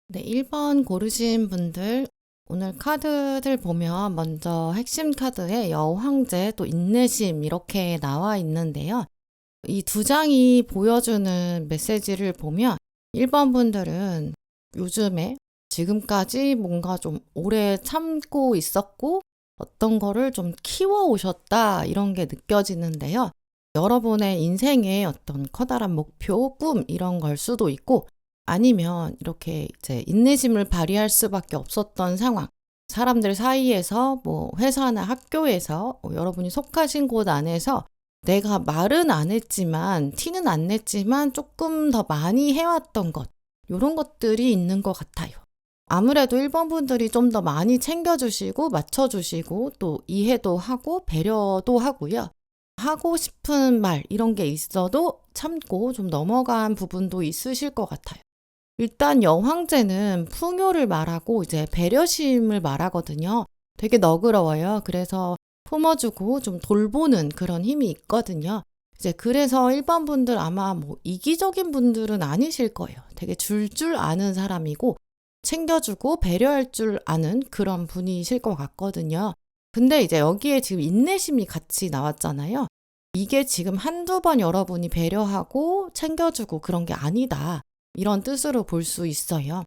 네, 1번 고르신 분들 오늘 카드들 보면 먼저 핵심 카드에 여황제 또 인내심 이렇게 나와 있는데요. 이 두 장이 보여주는 메시지를 보면 1번 분들은 요즘에 지금까지 뭔가 좀 오래 참고 있었고 어떤 거를 좀 키워오셨다 이런 게 느껴지는데요. 여러분의 인생의 어떤 커다란 목표, 꿈 이런 걸 수도 있고 아니면 이렇게 이제 인내심을 발휘할 수밖에 없었던 상황. 사람들 사이에서 뭐 회사나 학교에서 여러분이 속하신 곳 안에서 내가 말은 안 했지만 티는 안 냈지만 조금 더 많이 해왔던 것 이런 것들이 있는 것 같아요. 아무래도 1번 분들이 좀 더 많이 챙겨주시고 맞춰주시고 또 이해도 하고 배려도 하고요. 하고 싶은 말 이런 게 있어도 참고 좀 넘어간 부분도 있으실 것 같아요. 일단 여황제는 풍요를 말하고 이제 배려심을 말하거든요. 되게 너그러워요. 그래서 품어주고 좀 돌보는 그런 힘이 있거든요. 이제 그래서 일반 분들 아마 뭐 이기적인 분들은 아니실 거예요. 되게 줄 아는 사람이고 챙겨주고 배려할 줄 아는 그런 분이실 것 같거든요. 근데 이제 여기에 지금 인내심이 같이 나왔잖아요. 이게 지금 한두 번 여러분이 배려하고 챙겨주고 그런 게 아니다. 이런 뜻으로 볼 수 있어요.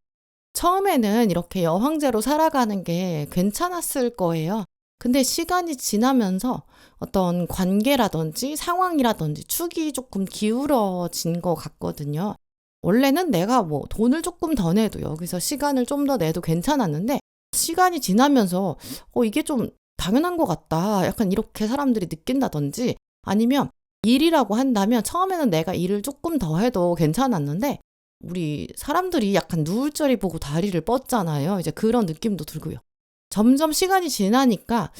처음에는 이렇게 여황제로 살아가는 게 괜찮았을 거예요. 근데 시간이 지나면서 어떤 관계라든지 상황이라든지 축이 조금 기울어진 것 같거든요. 원래는 내가 뭐 돈을 조금 더 내도 여기서 시간을 좀 더 내도 괜찮았는데 시간이 지나면서 이게 좀 당연한 것 같다. 약간 이렇게 사람들이 느낀다든지 아니면 일이라고 한다면 처음에는 내가 일을 조금 더 해도 괜찮았는데 우리 사람들이 약간 누울자리 보고 다리를 뻗잖아요. 이제 그런 느낌도 들고요. 점점 시간이 지나니까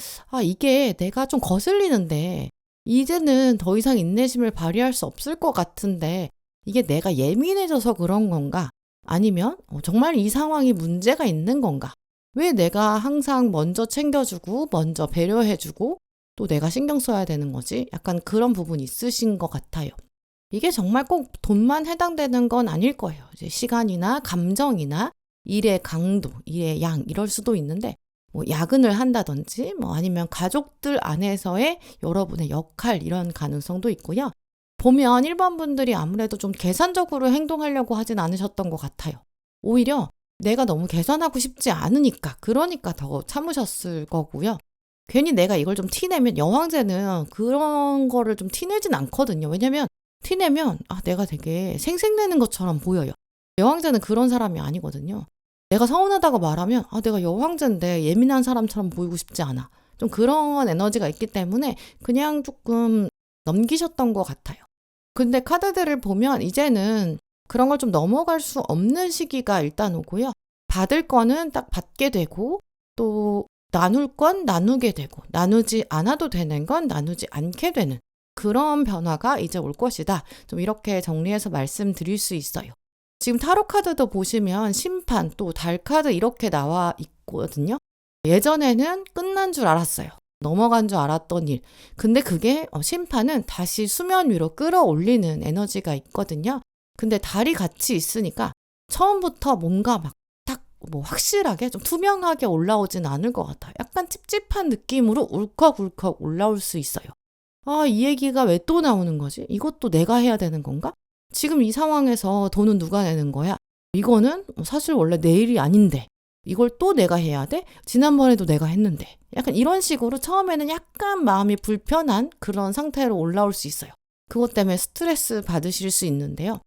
이게 내가 좀 거슬리는데 이제는 더 이상 인내심을 발휘할 수 없을 것 같은데 이게 내가 예민해져서 그런 건가? 아니면 정말 이 상황이 문제가 있는 건가? 왜 내가 항상 먼저 챙겨주고 먼저 배려해주고 또 내가 신경 써야 되는 거지? 약간 그런 부분이 있으신 것 같아요. 이게 정말 꼭 돈만 해당되는 건 아닐 거예요. 이제 시간이나 감정이나 일의 강도, 일의 양 이럴 수도 있는데 뭐 야근을 한다든지 뭐 아니면 가족들 안에서의 여러분의 역할 이런 가능성도 있고요. 보면 1번 분들이 아무래도 좀 계산적으로 행동하려고 하진 않으셨던 것 같아요. 오히려 내가 너무 계산하고 싶지 않으니까 그러니까 더 참으셨을 거고요. 괜히 내가 이걸 좀 티내면 여왕제는 그런 거를 좀 티내진 않거든요. 왜냐면 티내면 내가 되게 생색내는 것처럼 보여요. 여왕제는 그런 사람이 아니거든요. 내가 서운하다고 말하면 내가 여왕제인데 예민한 사람처럼 보이고 싶지 않아. 좀 그런 에너지가 있기 때문에 그냥 조금 넘기셨던 것 같아요. 근데 카드들을 보면 이제는 그런 걸 좀 넘어갈 수 없는 시기가 일단 오고요. 받을 거는 딱 받게 되고 또 나눌 건 나누게 되고 나누지 않아도 되는 건 나누지 않게 되는 그런 변화가 이제 올 것이다. 좀 이렇게 정리해서 말씀드릴 수 있어요. 지금 타로 카드도 보시면 심판 또 달 카드 이렇게 나와 있거든요. 예전에는 끝난 줄 알았어요. 넘어간 줄 알았던 일. 근데 그게 심판은 다시 수면 위로 끌어올리는 에너지가 있거든요. 근데 달이 같이 있으니까 처음부터 뭔가 막 딱 뭐 확실하게 좀 투명하게 올라오진 않을 것 같아요. 약간 찝찝한 느낌으로 울컥울컥 올라올 수 있어요. 이 얘기가 왜 또 나오는 거지? 이것도 내가 해야 되는 건가? 지금 이 상황에서 돈은 누가 내는 거야? 이거는 사실 원래 내 일이 아닌데 이걸 또 내가 해야 돼? 지난번에도 내가 했는데 약간 이런 식으로 처음에는 약간 마음이 불편한 그런 상태로 올라올 수 있어요. 그것 때문에 스트레스 받으실 수 있는데요.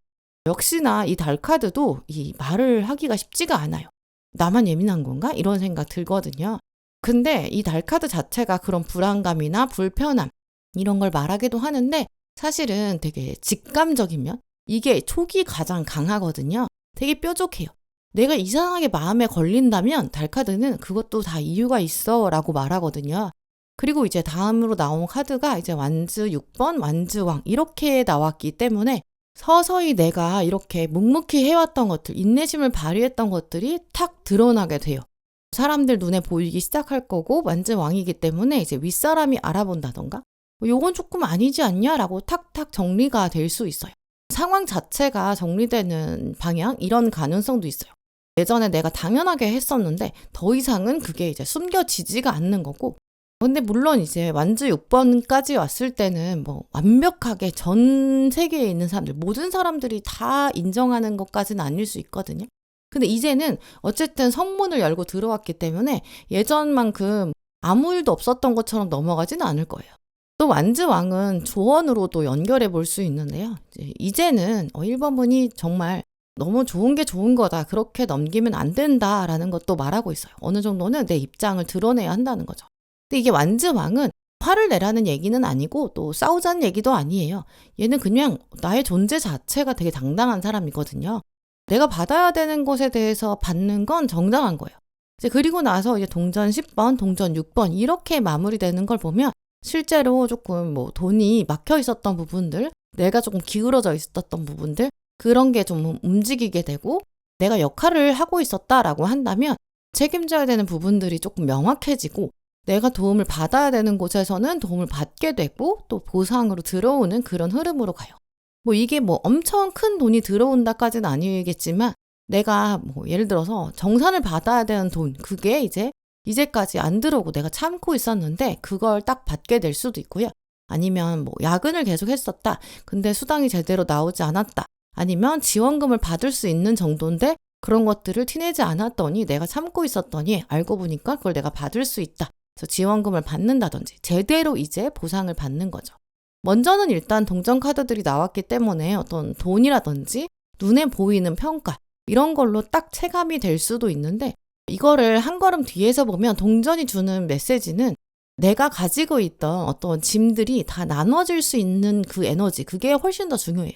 역시나 이 달 카드도 이 말을 하기가 쉽지가 않아요. 나만 예민한 건가? 이런 생각 들거든요. 근데 이 달 카드 자체가 그런 불안감이나 불편함 이런 걸 말하기도 하는데 사실은 되게 직감적이면 이게 촉이 가장 강하거든요. 되게 뾰족해요. 내가 이상하게 마음에 걸린다면 달 카드는 그것도 다 이유가 있어 라고 말하거든요. 그리고 이제 다음으로 나온 카드가 이제 완즈 6번, 완즈왕 이렇게 나왔기 때문에 서서히 내가 이렇게 묵묵히 해왔던 것들, 인내심을 발휘했던 것들이 탁 드러나게 돼요. 사람들 눈에 보이기 시작할 거고 완즈왕이기 때문에 이제 윗사람이 알아본다던가 요건 조금 아니지 않냐라고 탁탁 정리가 될 수 있어요. 상황 자체가 정리되는 방향 이런 가능성도 있어요. 예전에 내가 당연하게 했었는데 더 이상은 그게 이제 숨겨지지가 않는 거고 근데 물론 이제 완즈 6번까지 왔을 때는 뭐 완벽하게 전 세계에 있는 사람들 모든 사람들이 다 인정하는 것까지는 아닐 수 있거든요. 근데 이제는 어쨌든 성문을 열고 들어왔기 때문에 예전만큼 아무 일도 없었던 것처럼 넘어가지는 않을 거예요. 또 완즈 왕은 조언으로도 연결해 볼 수 있는데요. 이제는 1번 분이 정말 너무 좋은 게 좋은 거다. 그렇게 넘기면 안 된다라는 것도 말하고 있어요. 어느 정도는 내 입장을 드러내야 한다는 거죠. 근데 이게 완즈 왕은 화를 내라는 얘기는 아니고 또 싸우자는 얘기도 아니에요. 얘는 그냥 나의 존재 자체가 되게 당당한 사람이거든요. 내가 받아야 되는 것에 대해서 받는 건 정당한 거예요. 이제 그리고 나서 이제 동전 10번, 동전 6번 이렇게 마무리되는 걸 보면 실제로 조금 뭐 돈이 막혀 있었던 부분들, 내가 조금 기울어져 있었던 부분들 그런 게 좀 움직이게 되고 내가 역할을 하고 있었다라고 한다면 책임져야 되는 부분들이 조금 명확해지고 내가 도움을 받아야 되는 곳에서는 도움을 받게 되고 또 보상으로 들어오는 그런 흐름으로 가요. 뭐 이게 뭐 엄청 큰 돈이 들어온다까지는 아니겠지만 내가 뭐 예를 들어서 정산을 받아야 되는 돈 그게 이제까지 안 들어오고 내가 참고 있었는데 그걸 딱 받게 될 수도 있고요. 아니면 뭐 야근을 계속 했었다. 근데 수당이 제대로 나오지 않았다. 아니면 지원금을 받을 수 있는 정도인데 그런 것들을 티내지 않았더니 내가 참고 있었더니 알고 보니까 그걸 내가 받을 수 있다. 그래서 지원금을 받는다든지 제대로 이제 보상을 받는 거죠. 먼저는 일단 동전 카드들이 나왔기 때문에 어떤 돈이라든지 눈에 보이는 평가 이런 걸로 딱 체감이 될 수도 있는데 이거를 한 걸음 뒤에서 보면 동전이 주는 메시지는 내가 가지고 있던 어떤 짐들이 다 나눠질 수 있는 그 에너지 그게 훨씬 더 중요해요.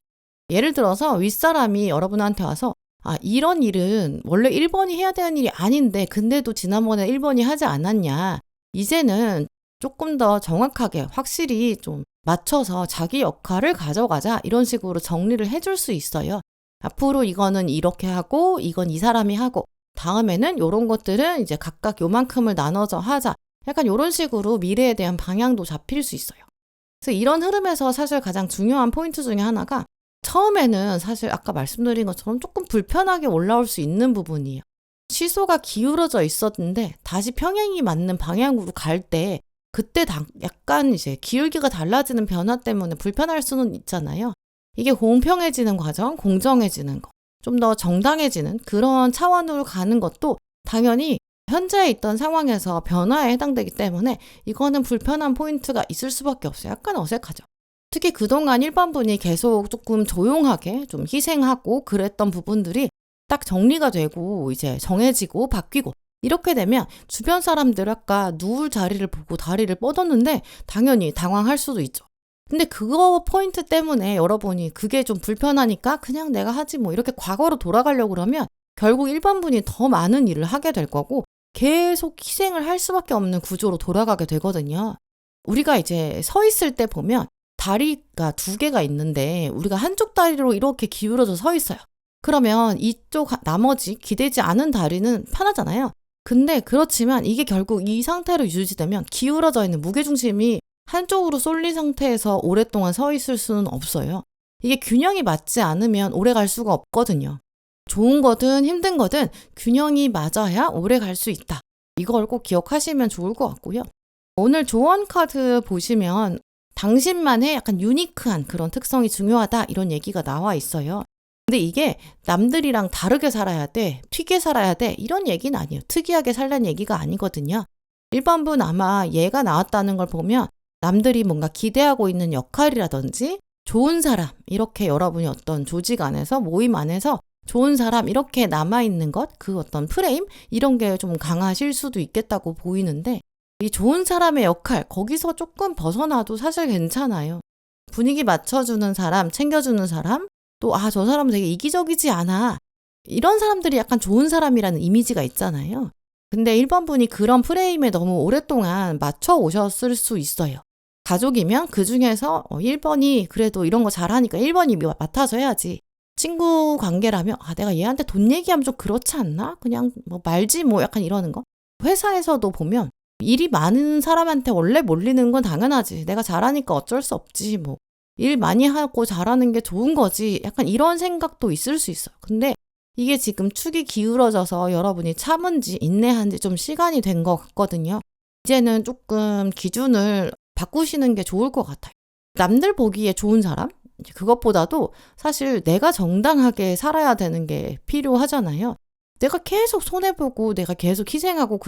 예를 들어서 윗사람이 여러분한테 와서 이런 일은 원래 1번이 해야 되는 일이 아닌데 근데도 지난번에 1번이 하지 않았냐. 이제는 조금 더 정확하게 확실히 좀 맞춰서 자기 역할을 가져가자 이런 식으로 정리를 해줄 수 있어요. 앞으로 이거는 이렇게 하고 이건 이 사람이 하고 다음에는 이런 것들은 이제 각각 요만큼을 나눠서 하자. 약간 이런 식으로 미래에 대한 방향도 잡힐 수 있어요. 그래서 이런 흐름에서 사실 가장 중요한 포인트 중에 하나가 처음에는 사실 아까 말씀드린 것처럼 조금 불편하게 올라올 수 있는 부분이에요. 시소가 기울어져 있었는데 다시 평행이 맞는 방향으로 갈 때 그때 약간 이제 기울기가 달라지는 변화 때문에 불편할 수는 있잖아요. 이게 공평해지는 과정, 공정해지는 거, 좀 더 정당해지는 그런 차원으로 가는 것도 당연히 현재 있던 상황에서 변화에 해당되기 때문에 이거는 불편한 포인트가 있을 수밖에 없어요. 약간 어색하죠. 특히 그동안 일반분이 계속 조금 조용하게 좀 희생하고 그랬던 부분들이 딱 정리가 되고 이제 정해지고 바뀌고 이렇게 되면 주변 사람들 아까 누울 자리를 보고 다리를 뻗었는데 당연히 당황할 수도 있죠. 근데 그거 포인트 때문에 여러분이 그게 좀 불편하니까 그냥 내가 하지 뭐 이렇게 과거로 돌아가려고 그러면 결국 일반분이 더 많은 일을 하게 될 거고 계속 희생을 할 수밖에 없는 구조로 돌아가게 되거든요. 우리가 이제 서 있을 때 보면 다리가 두 개가 있는데 우리가 한쪽 다리로 이렇게 기울어져 서 있어요. 그러면 이쪽 나머지 기대지 않은 다리는 편하잖아요. 근데 그렇지만 이게 결국 이 상태로 유지되면 기울어져 있는 무게중심이 한쪽으로 쏠린 상태에서 오랫동안 서 있을 수는 없어요. 이게 균형이 맞지 않으면 오래 갈 수가 없거든요. 좋은 거든 힘든 거든 균형이 맞아야 오래 갈 수 있다. 이걸 꼭 기억하시면 좋을 것 같고요. 오늘 조언 카드 보시면 당신만의 약간 유니크한 그런 특성이 중요하다 이런 얘기가 나와 있어요. 근데 이게 남들이랑 다르게 살아야 돼, 튀게 살아야 돼 이런 얘기는 아니에요. 특이하게 살라는 얘기가 아니거든요. 일반분 아마 얘가 나왔다는 걸 보면 남들이 뭔가 기대하고 있는 역할이라든지 좋은 사람 이렇게 여러분이 어떤 조직 안에서 모임 안에서 좋은 사람 이렇게 남아있는 것 그 어떤 프레임 이런 게 좀 강하실 수도 있겠다고 보이는데 이 좋은 사람의 역할 거기서 조금 벗어나도 사실 괜찮아요. 분위기 맞춰주는 사람, 챙겨주는 사람 또 저 사람은 되게 이기적이지 않아 이런 사람들이 약간 좋은 사람이라는 이미지가 있잖아요. 근데 1번 분이 그런 프레임에 너무 오랫동안 맞춰 오셨을 수 있어요. 가족이면 그 중에서 1번이 그래도 이런 거 잘하니까 1번이 맡아서 해야지. 친구 관계라면 내가 얘한테 돈 얘기하면 좀 그렇지 않나? 그냥 뭐 말지 뭐 약간 이러는 거. 회사에서도 보면 일이 많은 사람한테 원래 몰리는 건 당연하지. 내가 잘하니까 어쩔 수 없지 뭐. 일 많이 하고 잘하는 게 좋은 거지. 약간 이런 생각도 있을 수 있어요. 근데 이게 지금 축이 기울어져서 여러분이 참은지 인내한지 좀 시간이 된 것 같거든요. 이제는 조금 기준을 바꾸시는 게 좋을 것 같아요. 남들 보기에 좋은 사람? 그것보다도 사실 내가 정당하게 살아야 되는 게 필요하잖아요. 내가 계속 손해보고 내가 계속 희생하고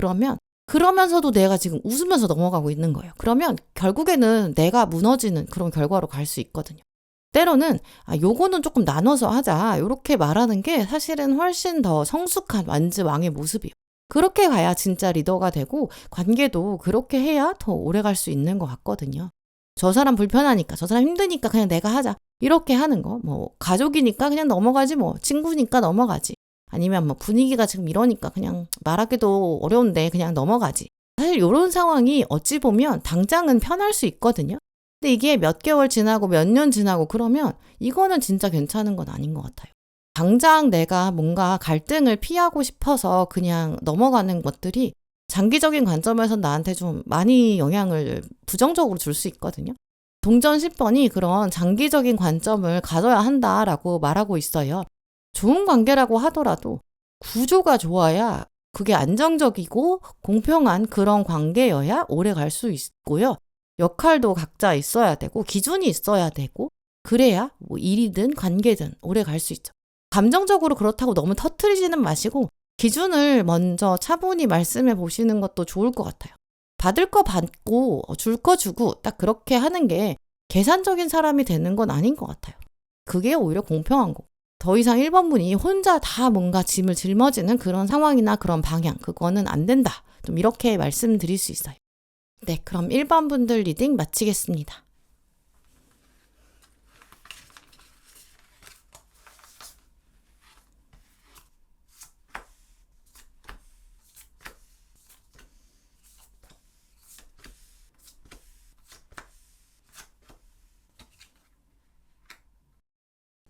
그러면서도 내가 지금 웃으면서 넘어가고 있는 거예요. 그러면 결국에는 내가 무너지는 그런 결과로 갈 수 있거든요. 때로는 요거는 조금 나눠서 하자 이렇게 말하는 게 사실은 훨씬 더 성숙한 완즈왕의 모습이에요. 그렇게 가야 진짜 리더가 되고 관계도 그렇게 해야 더 오래 갈 수 있는 것 같거든요. 저 사람 불편하니까 저 사람 힘드니까 그냥 내가 하자 이렇게 하는 거 뭐 가족이니까 그냥 넘어가지 뭐 친구니까 넘어가지 아니면 뭐 분위기가 지금 이러니까 그냥 말하기도 어려운데 그냥 넘어가지 사실 이런 상황이 어찌 보면 당장은 편할 수 있거든요. 근데 이게 몇 개월 지나고 몇 년 지나고 그러면 이거는 진짜 괜찮은 건 아닌 것 같아요. 당장 내가 뭔가 갈등을 피하고 싶어서 그냥 넘어가는 것들이 장기적인 관점에서 나한테 좀 많이 영향을 부정적으로 줄 수 있거든요. 동전 10번이 그런 장기적인 관점을 가져야 한다라고 말하고 있어요. 좋은 관계라고 하더라도 구조가 좋아야 그게 안정적이고 공평한 그런 관계여야 오래 갈 수 있고요. 역할도 각자 있어야 되고 기준이 있어야 되고 그래야 뭐 일이든 관계든 오래 갈 수 있죠. 감정적으로 그렇다고 너무 터트리지는 마시고 기준을 먼저 차분히 말씀해 보시는 것도 좋을 것 같아요. 받을 거 받고 줄 거 주고 딱 그렇게 하는 게 계산적인 사람이 되는 건 아닌 것 같아요. 그게 오히려 공평한 거고. 더 이상 1번 분이 혼자 다 뭔가 짐을 짊어지는 그런 상황이나 그런 방향 그거는 안 된다. 좀 이렇게 말씀드릴 수 있어요. 네, 그럼 1번 분들 리딩 마치겠습니다.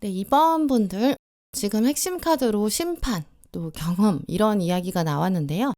네, 2번 분들 지금 핵심 카드로 심판, 또 경험 이런 이야기가 나왔는데요.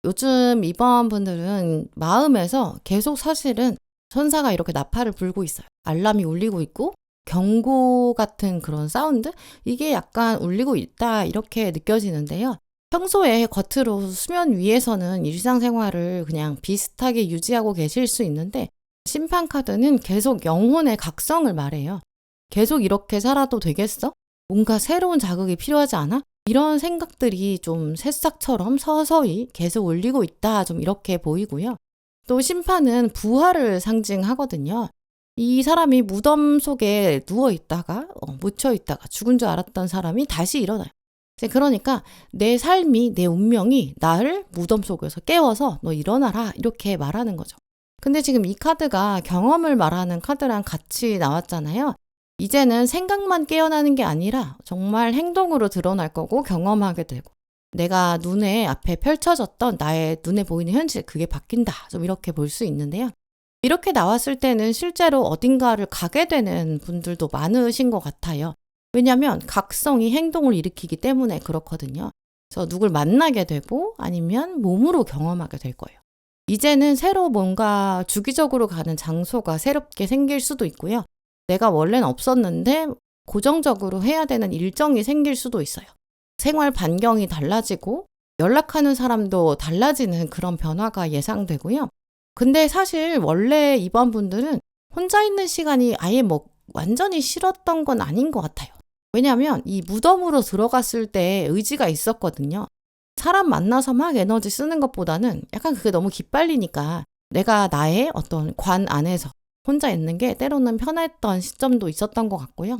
요즘 2번 분들은 마음에서 계속 사실은 천사가 이렇게 나팔을 불고 있어요. 알람이 울리고 있고 경고 같은 그런 사운드? 이게 약간 울리고 있다 이렇게 느껴지는데요. 평소에 겉으로 수면 위에서는 일상생활을 그냥 비슷하게 유지하고 계실 수 있는데 심판 카드는 계속 영혼의 각성을 말해요. 계속 이렇게 살아도 되겠어? 뭔가 새로운 자극이 필요하지 않아? 이런 생각들이 좀 새싹처럼 서서히 계속 울리고 있다. 좀 이렇게 보이고요. 또 심판은 부활을 상징하거든요. 이 사람이 무덤 속에 누워 있다가 묻혀 있다가 죽은 줄 알았던 사람이 다시 일어나요. 이제 그러니까 내 삶이 내 운명이 나를 무덤 속에서 깨워서 너 일어나라 이렇게 말하는 거죠. 근데 지금 이 카드가 경험을 말하는 카드랑 같이 나왔잖아요. 이제는 생각만 깨어나는 게 아니라 정말 행동으로 드러날 거고 경험하게 되고 내가 눈에 앞에 펼쳐졌던 나의 눈에 보이는 현실 그게 바뀐다. 좀 이렇게 볼 수 있는데요. 이렇게 나왔을 때는 실제로 어딘가를 가게 되는 분들도 많으신 것 같아요. 왜냐하면 각성이 행동을 일으키기 때문에 그렇거든요. 그래서 누굴 만나게 되고 아니면 몸으로 경험하게 될 거예요. 이제는 새로 뭔가 주기적으로 가는 장소가 새롭게 생길 수도 있고요. 내가 원래는 없었는데 고정적으로 해야 되는 일정이 생길 수도 있어요. 생활 반경이 달라지고 연락하는 사람도 달라지는 그런 변화가 예상되고요. 근데 사실 원래 이번 분들은 혼자 있는 시간이 아예 뭐 완전히 싫었던 건 아닌 것 같아요. 왜냐하면 이 무덤으로 들어갔을 때 의지가 있었거든요. 사람 만나서 막 에너지 쓰는 것보다는 약간 그게 너무 기빨리니까 내가 나의 어떤 관 안에서 혼자 있는 게 때로는 편했던 시점도 있었던 것 같고요.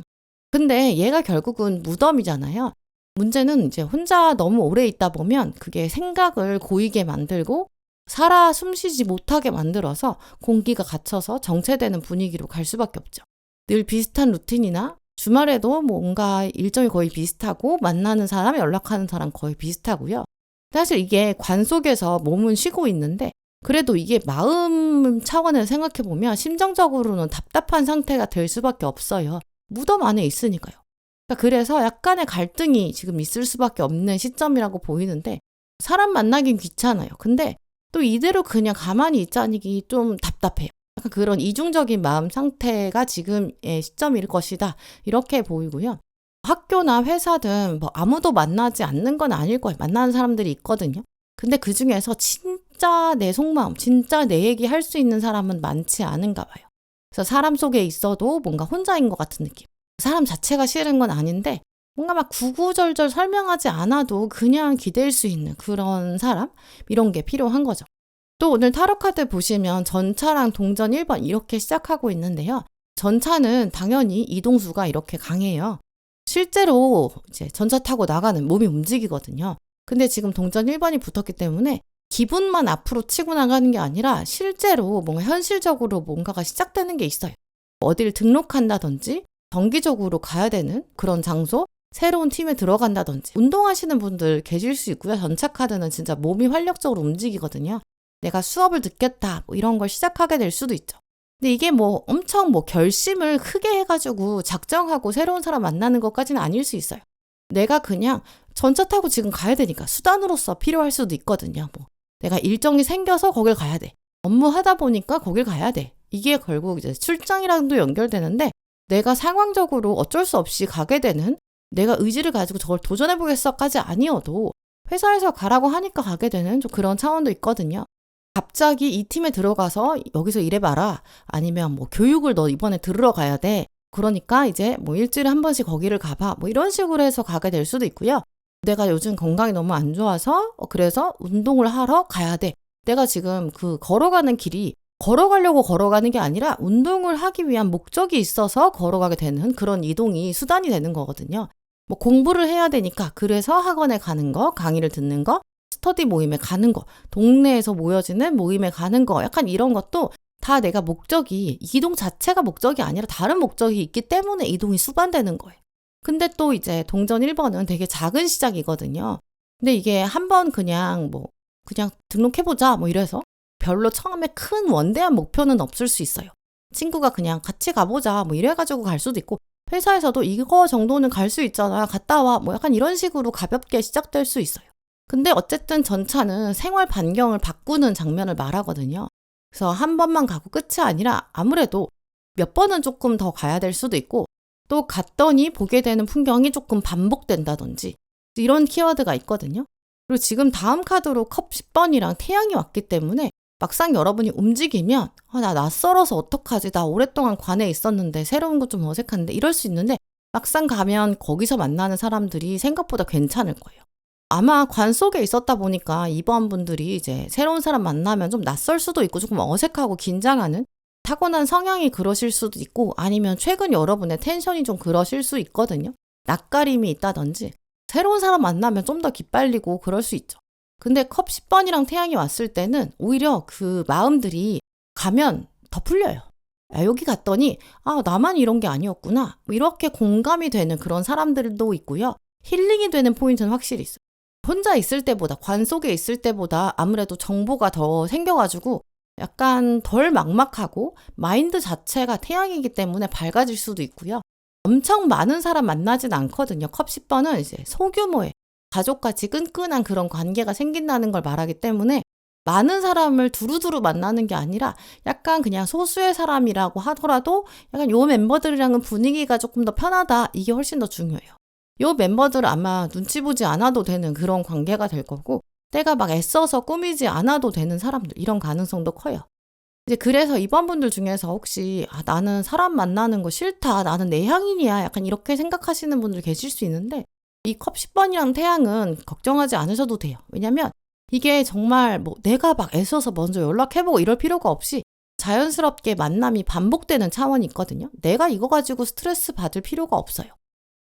근데 얘가 결국은 무덤이잖아요. 문제는 이제 혼자 너무 오래 있다 보면 그게 생각을 고이게 만들고 살아 숨쉬지 못하게 만들어서 공기가 갇혀서 정체되는 분위기로 갈 수밖에 없죠. 늘 비슷한 루틴이나 주말에도 뭔가 일정이 거의 비슷하고 만나는 사람, 연락하는 사람 거의 비슷하고요. 사실 이게 관 속에서 몸은 쉬고 있는데 그래도 이게 마음 차원에서 생각해보면 심정적으로는 답답한 상태가 될 수밖에 없어요. 무덤 안에 있으니까요. 그래서 약간의 갈등이 지금 있을 수밖에 없는 시점이라고 보이는데 사람 만나긴 귀찮아요. 근데 또 이대로 그냥 가만히 있자니 좀 답답해요. 약간 그런 이중적인 마음 상태가 지금의 시점일 것이다. 이렇게 보이고요. 학교나 회사든 뭐 아무도 만나지 않는 건 아닐 거예요. 만나는 사람들이 있거든요. 근데 그 중에서 진짜 내 속마음, 진짜 내 얘기 할 수 있는 사람은 많지 않은가 봐요. 그래서 사람 속에 있어도 뭔가 혼자인 것 같은 느낌. 사람 자체가 싫은 건 아닌데 뭔가 막 구구절절 설명하지 않아도 그냥 기댈 수 있는 그런 사람? 이런 게 필요한 거죠. 또 오늘 타로 카드 보시면 전차랑 동전 1번 이렇게 시작하고 있는데요. 전차는 당연히 이동수가 이렇게 강해요. 실제로 이제 전차 타고 나가는 몸이 움직이거든요. 근데 지금 동전 1번이 붙었기 때문에 기분만 앞으로 치고 나가는 게 아니라 실제로 뭔가 현실적으로 뭔가가 시작되는 게 있어요. 어딜 등록한다든지 정기적으로 가야 되는 그런 장소, 새로운 팀에 들어간다든지 운동하시는 분들 계실 수 있고요. 전차 카드는 진짜 몸이 활력적으로 움직이거든요. 내가 수업을 듣겠다 뭐 이런 걸 시작하게 될 수도 있죠. 근데 이게 뭐 엄청 뭐 결심을 크게 해가지고 작정하고 새로운 사람 만나는 것까지는 아닐 수 있어요. 내가 그냥 전차 타고 지금 가야 되니까 수단으로서 필요할 수도 있거든요. 뭐 내가 일정이 생겨서 거길 가야 돼. 업무 하다 보니까 거길 가야 돼. 이게 결국 이제 출장이랑도 연결되는데 내가 상황적으로 어쩔 수 없이 가게 되는 내가 의지를 가지고 저걸 도전해보겠어까지 아니어도 회사에서 가라고 하니까 가게 되는 좀 그런 차원도 있거든요. 갑자기 이 팀에 들어가서 여기서 일해봐라. 아니면 뭐 교육을 너 이번에 들으러 가야 돼. 그러니까 이제 뭐 일주일에 한 번씩 거기를 가봐. 뭐 이런 식으로 해서 가게 될 수도 있고요. 내가 요즘 건강이 너무 안 좋아서 그래서 운동을 하러 가야 돼. 내가 지금 그 걸어가는 길이 걸어가려고 걸어가는 게 아니라 운동을 하기 위한 목적이 있어서 걸어가게 되는 그런 이동이 수단이 되는 거거든요. 뭐 공부를 해야 되니까 그래서 학원에 가는 거, 강의를 듣는 거, 스터디 모임에 가는 거, 동네에서 모여지는 모임에 가는 거, 약간 이런 것도 다 내가 목적이, 이동 자체가 목적이 아니라 다른 목적이 있기 때문에 이동이 수반되는 거예요. 근데 또 이제 동전 1번은 되게 작은 시작이거든요. 근데 이게 한번 그냥 등록해보자 뭐 이래서 별로 처음에 큰 원대한 목표는 없을 수 있어요. 친구가 그냥 같이 가보자 뭐 이래가지고 갈 수도 있고 회사에서도 이거 정도는 갈 수 있잖아 갔다 와 뭐 약간 이런 식으로 가볍게 시작될 수 있어요. 근데 어쨌든 전차는 생활 반경을 바꾸는 장면을 말하거든요. 그래서 한 번만 가고 끝이 아니라 아무래도 몇 번은 조금 더 가야 될 수도 있고 또 갔더니 보게 되는 풍경이 조금 반복된다든지 이런 키워드가 있거든요. 그리고 지금 다음 카드로 컵 10번이랑 태양이 왔기 때문에 막상 여러분이 움직이면 나 낯설어서 어떡하지? 나 오랫동안 관에 있었는데 새로운 거 좀 어색한데 이럴 수 있는데 막상 가면 거기서 만나는 사람들이 생각보다 괜찮을 거예요. 아마 관 속에 있었다 보니까 이번 분들이 이제 새로운 사람 만나면 좀 낯설 수도 있고 조금 어색하고 긴장하는 타고난 성향이 그러실 수도 있고 아니면 최근 여러분의 텐션이 좀 그러실 수 있거든요. 낯가림이 있다든지 새로운 사람 만나면 좀 더 기빨리고 그럴 수 있죠. 근데 컵 10번이랑 태양이 왔을 때는 오히려 그 마음들이 가면 더 풀려요. 여기 갔더니 나만 이런 게 아니었구나. 이렇게 공감이 되는 그런 사람들도 있고요. 힐링이 되는 포인트는 확실히 있어요. 혼자 있을 때보다 관 속에 있을 때보다 아무래도 정보가 더 생겨가지고 약간 덜 막막하고 마인드 자체가 태양이기 때문에 밝아질 수도 있고요. 엄청 많은 사람 만나진 않거든요. 컵 10번은 이제 소규모의 가족같이 끈끈한 그런 관계가 생긴다는 걸 말하기 때문에 많은 사람을 두루두루 만나는 게 아니라 약간 그냥 소수의 사람이라고 하더라도 약간 요 멤버들이랑은 분위기가 조금 더 편하다. 이게 훨씬 더 중요해요. 요 멤버들은 아마 눈치 보지 않아도 되는 그런 관계가 될 거고 내가 막 애써서 꾸미지 않아도 되는 사람들 이런 가능성도 커요. 이제 그래서 이번 분들 중에서 혹시 나는 사람 만나는 거 싫다. 나는 내향인이야. 약간 이렇게 생각하시는 분들 계실 수 있는데 이 컵 10번이랑 태양은 걱정하지 않으셔도 돼요. 왜냐면 이게 정말 뭐 내가 막 애써서 먼저 연락해보고 이럴 필요가 없이 자연스럽게 만남이 반복되는 차원이 있거든요. 내가 이거 가지고 스트레스 받을 필요가 없어요.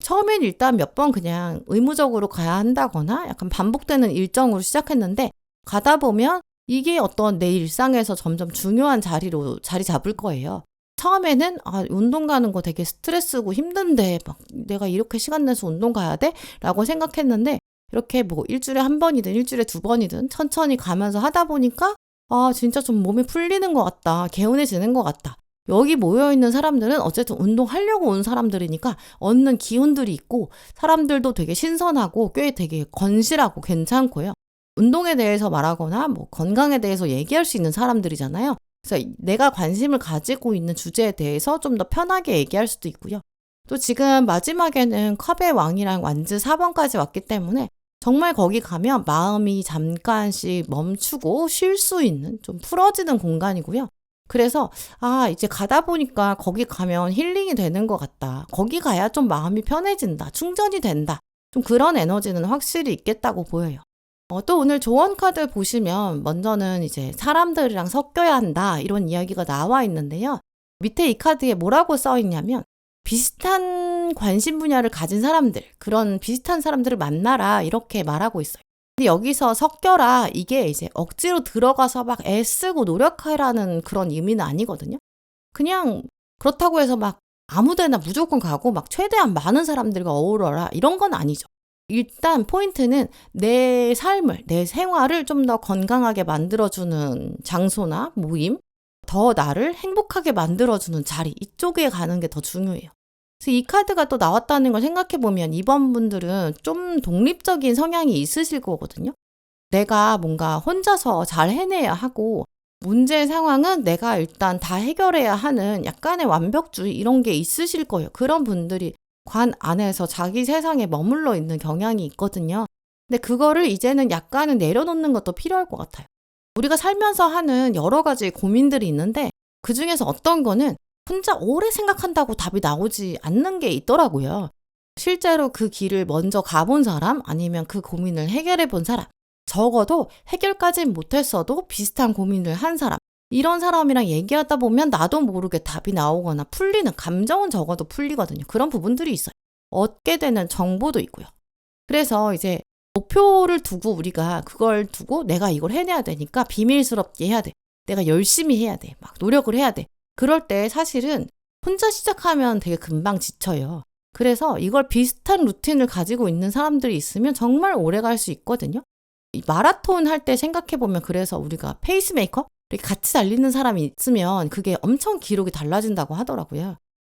처음엔 일단 몇 번 그냥 의무적으로 가야 한다거나 약간 반복되는 일정으로 시작했는데 가다 보면 이게 어떤 내 일상에서 점점 중요한 자리로 자리 잡을 거예요. 처음에는 운동 가는 거 되게 스트레스고 힘든데 막 내가 이렇게 시간 내서 운동 가야 돼? 라고 생각했는데 이렇게 뭐 일주일에 한 번이든 일주일에 두 번이든 천천히 가면서 하다 보니까 진짜 좀 몸이 풀리는 것 같다. 개운해지는 것 같다. 여기 모여있는 사람들은 어쨌든 운동하려고 온 사람들이니까 얻는 기운들이 있고 사람들도 되게 신선하고 꽤 되게 건실하고 괜찮고요. 운동에 대해서 말하거나 뭐 건강에 대해서 얘기할 수 있는 사람들이잖아요. 그래서 내가 관심을 가지고 있는 주제에 대해서 좀 더 편하게 얘기할 수도 있고요. 또 지금 마지막에는 컵의 왕이랑 완즈 4번까지 왔기 때문에 정말 거기 가면 마음이 잠깐씩 멈추고 쉴 수 있는 좀 풀어지는 공간이고요. 그래서 이제 가다 보니까 거기 가면 힐링이 되는 것 같다. 거기 가야 좀 마음이 편해진다. 충전이 된다. 좀 그런 에너지는 확실히 있겠다고 보여요. 또 오늘 조언 카드 보시면 먼저는 이제 사람들이랑 섞여야 한다 이런 이야기가 나와 있는데요. 밑에 이 카드에 뭐라고 써 있냐면 비슷한 관심 분야를 가진 사람들, 그런 비슷한 사람들을 만나라 이렇게 말하고 있어요. 근데 여기서 섞여라 이게 이제 억지로 들어가서 막 애쓰고 노력하라는 그런 의미는 아니거든요. 그냥 그렇다고 해서 막 아무데나 무조건 가고 막 최대한 많은 사람들과 어우러라 이런 건 아니죠. 일단 포인트는 내 삶을, 내 생활을 좀 더 건강하게 만들어주는 장소나 모임, 더 나를 행복하게 만들어주는 자리, 이쪽에 가는 게 더 중요해요. 그래서 이 카드가 또 나왔다는 걸 생각해보면 이번 분들은 좀 독립적인 성향이 있으실 거거든요. 내가 뭔가 혼자서 잘 해내야 하고 문제 상황은 내가 일단 다 해결해야 하는 약간의 완벽주의 이런 게 있으실 거예요. 그런 분들이 관 안에서 자기 세상에 머물러 있는 경향이 있거든요. 근데 그거를 이제는 약간은 내려놓는 것도 필요할 것 같아요. 우리가 살면서 하는 여러 가지 고민들이 있는데 그중에서 어떤 거는 혼자 오래 생각한다고 답이 나오지 않는 게 있더라고요. 실제로 그 길을 먼저 가본 사람 아니면 그 고민을 해결해 본 사람, 적어도 해결까지는 못했어도 비슷한 고민을 한 사람, 이런 사람이랑 얘기하다 보면 나도 모르게 답이 나오거나 풀리는, 감정은 적어도 풀리거든요. 그런 부분들이 있어요. 얻게 되는 정보도 있고요. 그래서 이제 목표를 두고 우리가 그걸 두고 내가 이걸 해내야 되니까 비밀스럽게 해야 돼. 내가 열심히 해야 돼. 막 노력을 해야 돼. 그럴 때 사실은 혼자 시작하면 되게 금방 지쳐요. 그래서 이걸 비슷한 루틴을 가지고 있는 사람들이 있으면 정말 오래 갈 수 있거든요. 이 마라톤 할 때 생각해보면 그래서 우리가 페이스메이커? 이렇게 같이 달리는 사람이 있으면 그게 엄청 기록이 달라진다고 하더라고요.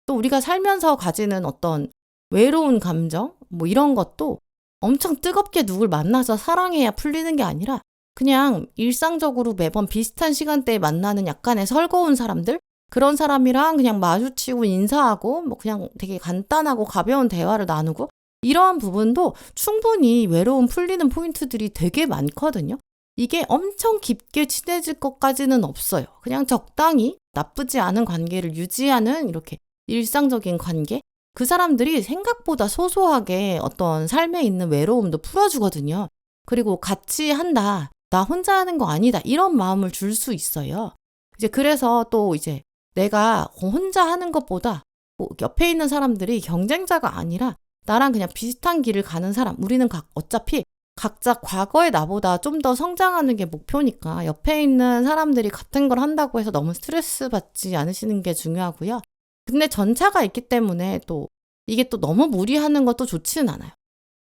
또 우리가 살면서 가지는 어떤 외로운 감정? 뭐 이런 것도 엄청 뜨겁게 누굴 만나서 사랑해야 풀리는 게 아니라 그냥 일상적으로 매번 비슷한 시간대에 만나는 약간의 설거운 사람들? 그런 사람이랑 그냥 마주치고 인사하고 뭐 그냥 되게 간단하고 가벼운 대화를 나누고 이러한 부분도 충분히 외로움 풀리는 포인트들이 되게 많거든요. 이게 엄청 깊게 친해질 것까지는 없어요. 그냥 적당히 나쁘지 않은 관계를 유지하는 이렇게 일상적인 관계? 그 사람들이 생각보다 소소하게 어떤 삶에 있는 외로움도 풀어주거든요. 그리고 같이 한다. 나 혼자 하는 거 아니다. 이런 마음을 줄 수 있어요. 이제 그래서 또 이제 내가 혼자 하는 것보다 뭐 옆에 있는 사람들이 경쟁자가 아니라 나랑 그냥 비슷한 길을 가는 사람. 우리는 어차피 각자 과거의 나보다 좀 더 성장하는 게 목표니까 옆에 있는 사람들이 같은 걸 한다고 해서 너무 스트레스 받지 않으시는 게 중요하고요. 근데 전차가 있기 때문에 또 이게 또 너무 무리하는 것도 좋지는 않아요.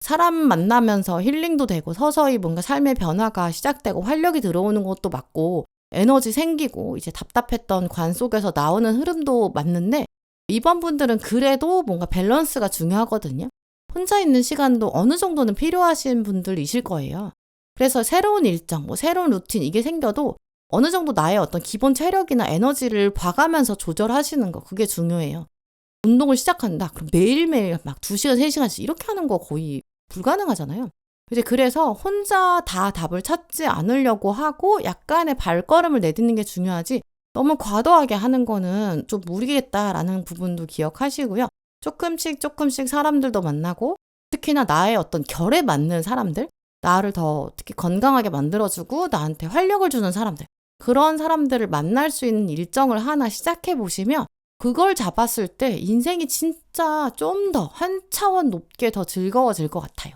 사람 만나면서 힐링도 되고 서서히 뭔가 삶의 변화가 시작되고 활력이 들어오는 것도 맞고 에너지 생기고 이제 답답했던 관 속에서 나오는 흐름도 맞는데 이번 분들은 그래도 뭔가 밸런스가 중요하거든요. 혼자 있는 시간도 어느 정도는 필요하신 분들이실 거예요. 그래서 새로운 일정, 새로운 루틴 이게 생겨도 어느 정도 나의 어떤 기본 체력이나 에너지를 봐가면서 조절하시는 거 그게 중요해요. 운동을 시작한다. 그럼 매일매일 막 2시간, 3시간씩 이렇게 하는 거 거의 불가능하잖아요. 이제 그래서 혼자 다 답을 찾지 않으려고 하고 약간의 발걸음을 내딛는 게 중요하지 너무 과도하게 하는 거는 좀 무리겠다라는 부분도 기억하시고요. 조금씩 사람들도 만나고 특히나 나의 어떤 결에 맞는 사람들, 나를 더 특히 건강하게 만들어주고 나한테 활력을 주는 사람들, 그런 사람들을 만날 수 있는 일정을 하나 시작해 보시면 그걸 잡았을 때 인생이 진짜 좀 더 한 차원 높게 더 즐거워질 것 같아요.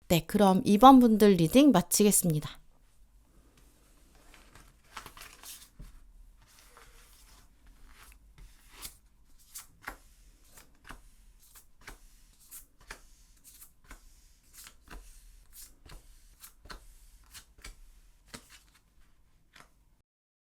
네, 그럼 이번 분들 리딩 마치겠습니다.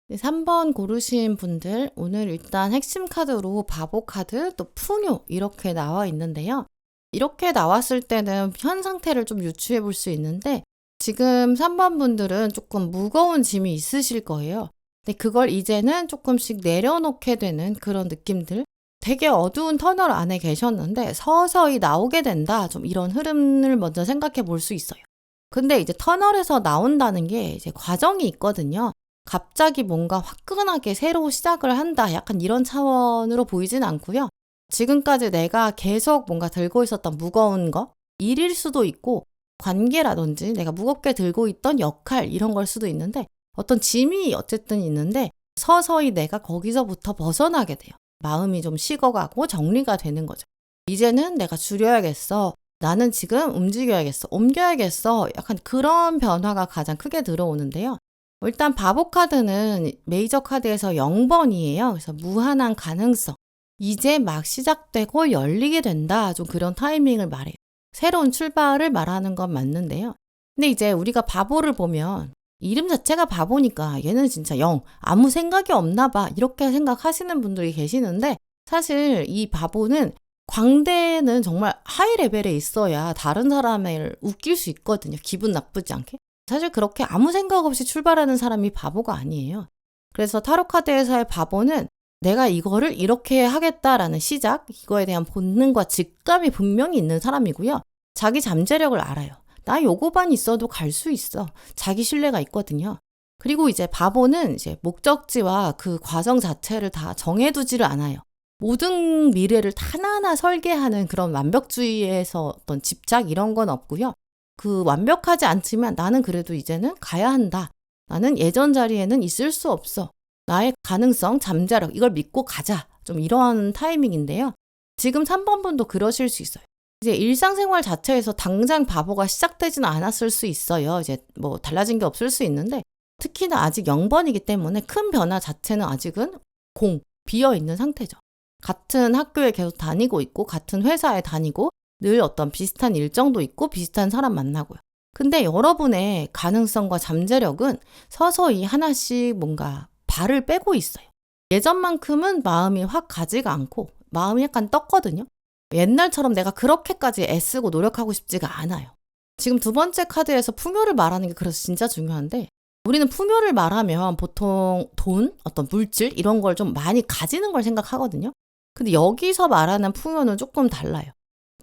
네, 3번 고르신 분들 오늘 일단 핵심 카드로 바보 카드 또 풍요 이렇게 나와 있는데요. 이렇게 나왔을 때는 현 상태를 좀 유추해 볼 수 있는데 지금 3번 분들은 조금 무거운 짐이 있으실 거예요. 근데 그걸 이제는 조금씩 내려놓게 되는 그런 느낌들. 되게 어두운 터널 안에 계셨는데 서서히 나오게 된다. 좀 이런 흐름을 먼저 생각해 볼 수 있어요. 근데 이제 터널에서 나온다는 게 이제 과정이 있거든요. 갑자기 뭔가 화끈하게 새로 시작을 한다. 약간 이런 차원으로 보이진 않고요. 지금까지 내가 계속 뭔가 들고 있었던 무거운 거, 일일 수도 있고 관계라든지 내가 무겁게 들고 있던 역할 이런 걸 수도 있는데 어떤 짐이 어쨌든 있는데 서서히 내가 거기서부터 벗어나게 돼요. 마음이 좀 식어가고 정리가 되는 거죠. 이제는 내가 줄여야겠어. 나는 지금 움직여야겠어. 옮겨야겠어. 약간 그런 변화가 가장 크게 들어오는데요. 일단 바보 카드는 메이저 카드에서 0번이에요. 그래서 무한한 가능성. 이제 막 시작되고 열리게 된다. 좀 그런 타이밍을 말해요. 새로운 출발을 말하는 건 맞는데요. 근데 이제 우리가 바보를 보면 이름 자체가 바보니까 얘는 진짜 아무 생각이 없나 봐. 이렇게 생각하시는 분들이 계시는데 사실 이 바보는 광대는 정말 하이 레벨에 있어야 다른 사람을 웃길 수 있거든요. 기분 나쁘지 않게. 사실 그렇게 아무 생각 없이 출발하는 사람이 바보가 아니에요. 그래서 타로 카드에서의 바보는 내가 이거를 이렇게 하겠다라는 시작, 이거에 대한 본능과 직감이 분명히 있는 사람이고요. 자기 잠재력을 알아요. 나 요거만 있어도 갈 수 있어. 자기 신뢰가 있거든요. 그리고 이제 바보는 이제 목적지와 그 과정 자체를 다 정해두지를 않아요. 모든 미래를 하나하나 설계하는 그런 완벽주의에서 어떤 집착 이런 건 없고요. 그 완벽하지 않지만 나는 그래도 이제는 가야 한다. 나는 예전 자리에는 있을 수 없어. 나의 가능성, 잠재력 이걸 믿고 가자. 좀 이러한 타이밍인데요. 지금 3번 분도 그러실 수 있어요. 이제 일상생활 자체에서 당장 바보가 시작되지는 않았을 수 있어요. 이제 뭐 달라진 게 없을 수 있는데 특히나 아직 0번이기 때문에 큰 변화 자체는 아직은 비어있는 상태죠. 같은 학교에 계속 다니고 있고 같은 회사에 다니고 늘 어떤 비슷한 일정도 있고 비슷한 사람 만나고요. 근데 여러분의 가능성과 잠재력은 서서히 하나씩 뭔가 발을 빼고 있어요. 예전만큼은 마음이 확 가지가 않고 마음이 약간 떴거든요. 옛날처럼 내가 그렇게까지 애쓰고 노력하고 싶지가 않아요. 지금 두 번째 카드에서 풍요를 말하는 게 그래서 진짜 중요한데 우리는 풍요를 말하면 보통 돈, 어떤 물질 이런 걸 좀 많이 가지는 걸 생각하거든요. 근데 여기서 말하는 풍요는 조금 달라요.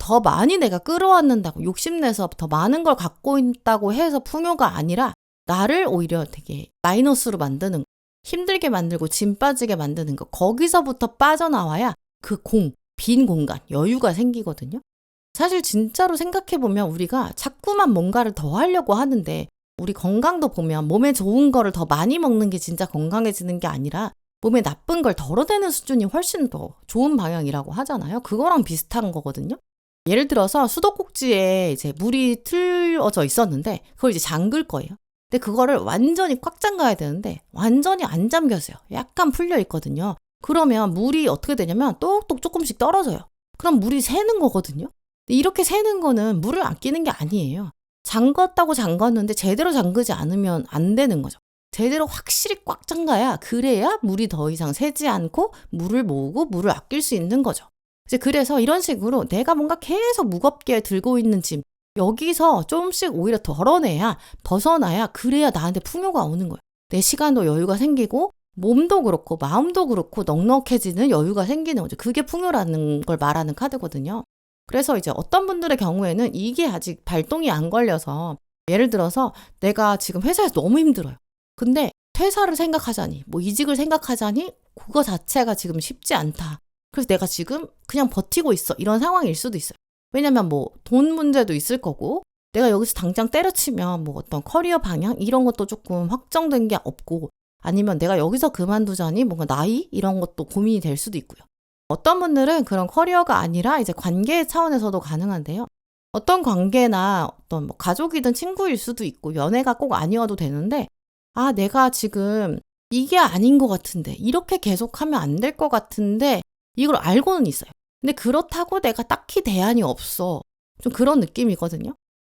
더 많이 내가 끌어왔는다고 욕심내서 더 많은 걸 갖고 있다고 해서 풍요가 아니라 나를 오히려 되게 마이너스로 만드는 거, 힘들게 만들고 짐 빠지게 만드는 거, 거기서부터 빠져나와야 그 빈 공간, 여유가 생기거든요. 사실 진짜로 생각해보면 우리가 자꾸만 뭔가를 더 하려고 하는데 우리 건강도 보면 몸에 좋은 거를 더 많이 먹는 게 진짜 건강해지는 게 아니라 몸에 나쁜 걸 덜어내는 수준이 훨씬 더 좋은 방향이라고 하잖아요. 그거랑 비슷한 거거든요. 예를 들어서 수도꼭지에 이제 물이 틀어져 있었는데 그걸 이제 잠글 거예요. 근데 그거를 완전히 꽉 잠가야 되는데 완전히 안 잠겼어요. 약간 풀려 있거든요. 그러면 물이 어떻게 되냐면 똑똑 조금씩 떨어져요. 그럼 물이 새는 거거든요. 이렇게 새는 거는 물을 아끼는 게 아니에요. 잠궜다고 잠궜는데 제대로 잠그지 않으면 안 되는 거죠. 제대로 확실히 꽉 잠가야 그래야 물이 더 이상 새지 않고 물을 모으고 물을 아낄 수 있는 거죠. 이제 그래서 이런 식으로 내가 뭔가 계속 무겁게 들고 있는 짐 여기서 조금씩 오히려 덜어내야 벗어나야 그래야 나한테 풍요가 오는 거예요. 내 시간도 여유가 생기고 몸도 그렇고 마음도 그렇고 넉넉해지는 여유가 생기는 거죠. 그게 풍요라는 걸 말하는 카드거든요. 그래서 이제 어떤 분들의 경우에는 이게 아직 발동이 안 걸려서 예를 들어서 내가 지금 회사에서 너무 힘들어요. 근데 퇴사를 생각하자니 뭐 이직을 생각하자니 그거 자체가 지금 쉽지 않다. 그래서 내가 지금 그냥 버티고 있어. 이런 상황일 수도 있어요. 왜냐면 뭐 돈 문제도 있을 거고 내가 여기서 당장 때려치면 뭐 어떤 커리어 방향 이런 것도 조금 확정된 게 없고 아니면 내가 여기서 그만두자니 뭔가 나이 이런 것도 고민이 될 수도 있고요. 어떤 분들은 그런 커리어가 아니라 이제 관계 차원에서도 가능한데요. 어떤 관계나 어떤 뭐 가족이든 친구일 수도 있고 연애가 꼭 아니어도 되는데 아, 내가 지금 이게 아닌 것 같은데 이렇게 계속하면 안 될 것 같은데 이걸 알고는 있어요. 근데 그렇다고 내가 딱히 대안이 없어. 좀 그런 느낌이거든요.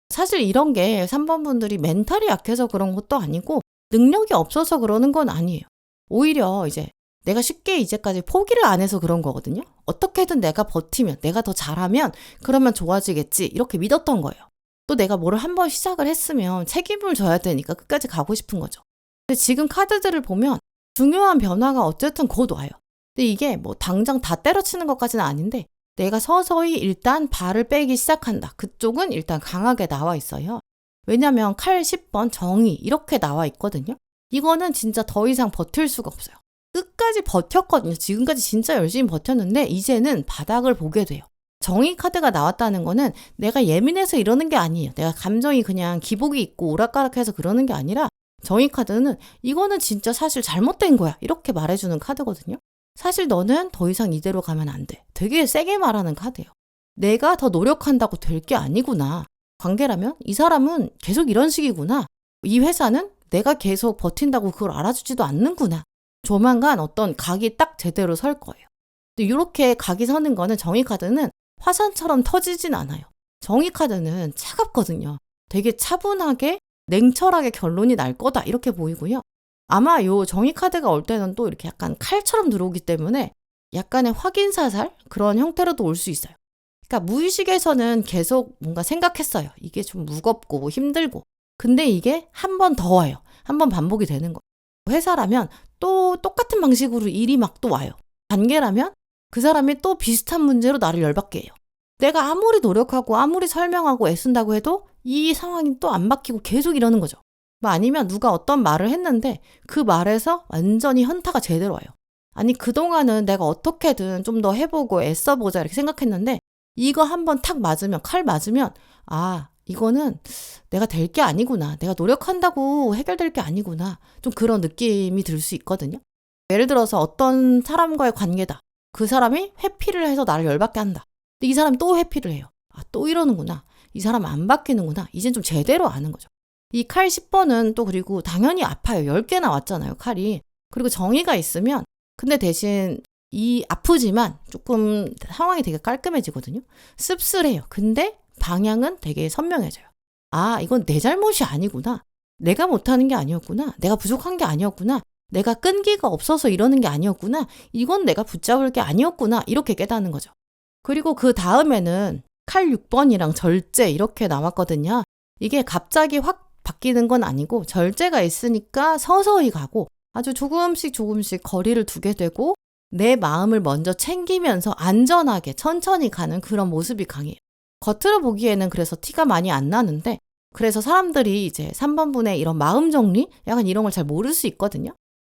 사실 이런 게 3번 분들이 멘탈이 약해서 그런 것도 아니고 능력이 없어서 그러는 건 아니에요. 오히려 이제 내가 쉽게 이제까지 포기를 안 해서 그런 거거든요. 어떻게든 내가 버티면, 내가 더 잘하면 그러면 좋아지겠지 이렇게 믿었던 거예요. 또 내가 뭐를 한번 시작을 했으면 책임을 져야 되니까 끝까지 가고 싶은 거죠. 근데 지금 카드들을 보면 중요한 변화가 어쨌든 곧 와요. 근데 이게 뭐 당장 다 때려치는 것까지는 아닌데 내가 서서히 일단 발을 빼기 시작한다. 그쪽은 일단 강하게 나와 있어요. 왜냐면 칼 10번 정의 이렇게 나와 있거든요. 이거는 진짜 더 이상 버틸 수가 없어요. 끝까지 버텼거든요. 지금까지 진짜 열심히 버텼는데 이제는 바닥을 보게 돼요. 정의 카드가 나왔다는 거는 내가 예민해서 이러는 게 아니에요. 내가 감정이 그냥 기복이 있고 오락가락해서 그러는 게 아니라 정의 카드는 이거는 진짜 사실 잘못된 거야. 이렇게 말해주는 카드거든요. 사실 너는 더 이상 이대로 가면 안 돼. 되게 세게 말하는 카드예요. 내가 더 노력한다고 될 게 아니구나. 관계라면 이 사람은 계속 이런 식이구나. 이 회사는 내가 계속 버틴다고 그걸 알아주지도 않는구나. 조만간 어떤 각이 딱 제대로 설 거예요. 근데 이렇게 각이 서는 거는 정의 카드는 화산처럼 터지진 않아요. 정의 카드는 차갑거든요. 되게 차분하게 냉철하게 결론이 날 거다 이렇게 보이고요. 아마 요 정의 카드가 올 때는 또 이렇게 약간 칼처럼 들어오기 때문에 약간의 확인사살 그런 형태로도 올 수 있어요. 그러니까 무의식에서는 계속 뭔가 생각했어요. 이게 좀 무겁고 힘들고. 근데 이게 한 번 더 와요. 한 번 반복이 되는 거예요. 회사라면 또 똑같은 방식으로 일이 막 또 와요. 관계라면 그 사람이 또 비슷한 문제로 나를 열받게 해요. 내가 아무리 노력하고 아무리 설명하고 애쓴다고 해도 이 상황이 또 안 바뀌고 계속 이러는 거죠. 뭐 아니면 누가 어떤 말을 했는데 그 말에서 완전히 현타가 제대로 와요. 아니 그동안은 내가 어떻게든 좀 더 해보고 애써보자 이렇게 생각했는데 이거 한번 탁 맞으면 칼 맞으면 아 이거는 내가 될 게 아니구나. 내가 노력한다고 해결될 게 아니구나. 좀 그런 느낌이 들 수 있거든요. 예를 들어서 어떤 사람과의 관계다. 그 사람이 회피를 해서 나를 열받게 한다. 근데 이 사람이 또 회피를 해요. 아, 또 이러는구나. 이 사람 안 바뀌는구나. 이젠 좀 제대로 아는 거죠. 이 칼 10번은 또 그리고 당연히 아파요. 10개나 왔잖아요. 칼이. 그리고 정의가 있으면 근데 대신 이 아프지만 조금 상황이 되게 깔끔해지거든요. 씁쓸해요. 근데 방향은 되게 선명해져요. 아, 이건 내 잘못이 아니구나. 내가 못하는 게 아니었구나. 내가 부족한 게 아니었구나. 내가 끈기가 없어서 이러는 게 아니었구나. 이건 내가 붙잡을 게 아니었구나. 이렇게 깨닫는 거죠. 그리고 그 다음에는 칼 6번이랑 절제 이렇게 나왔거든요. 이게 갑자기 확 바뀌는 건 아니고 절제가 있으니까 서서히 가고 아주 조금씩 거리를 두게 되고 내 마음을 먼저 챙기면서 안전하게 천천히 가는 그런 모습이 강해요. 겉으로 보기에는 그래서 티가 많이 안 나는데 그래서 사람들이 이제 3번 분의 이런 마음 정리? 약간 이런 걸 잘 모를 수 있거든요.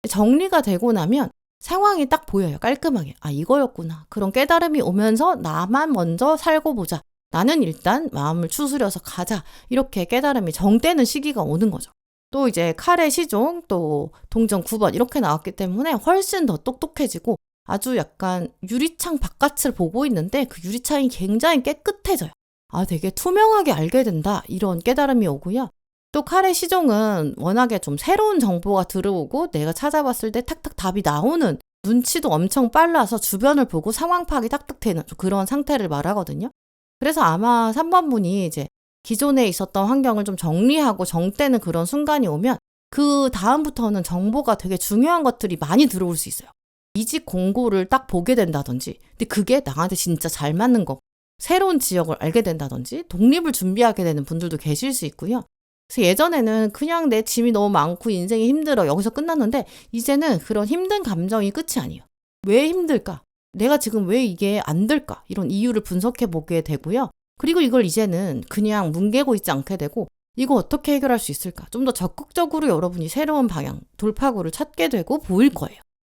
정리가 되고 나면 상황이 딱 보여요. 깔끔하게. 아, 이거였구나. 그런 깨달음이 오면서 나만 먼저 살고 보자. 나는 일단 마음을 추스려서 가자. 이렇게 깨달음이 정되는 시기가 오는 거죠. 또 이제 칼의 시종, 또 동전 9번 이렇게 나왔기 때문에 훨씬 더 똑똑해지고 아주 약간 유리창 바깥을 보고 있는데 그 유리창이 굉장히 깨끗해져요. 아, 되게 투명하게 알게 된다. 이런 깨달음이 오고요. 또 칼의 시종은 워낙에 좀 새로운 정보가 들어오고 내가 찾아봤을 때 탁탁 답이 나오는 눈치도 엄청 빨라서 주변을 보고 상황 파악이 딱딱 되는 그런 상태를 말하거든요. 그래서 아마 3번 분이 이제 기존에 있었던 환경을 좀 정리하고 정떼는 그런 순간이 오면 그 다음부터는 정보가 되게 중요한 것들이 많이 들어올 수 있어요. 이직 공고를 딱 보게 된다든지, 근데 그게 나한테 진짜 잘 맞는 거, 새로운 지역을 알게 된다든지, 독립을 준비하게 되는 분들도 계실 수 있고요. 그래서 예전에는 그냥 내 짐이 너무 많고 인생이 힘들어 여기서 끝났는데 이제는 그런 힘든 감정이 끝이 아니에요. 왜 힘들까? 내가 지금 왜 이게 안 될까? 이런 이유를 분석해 보게 되고요. 그리고 이걸 이제는 그냥 뭉개고 있지 않게 되고 이거 어떻게 해결할 수 있을까? 좀 더 적극적으로 여러분이 새로운 방향, 돌파구를 찾게 되고 보일 거예요.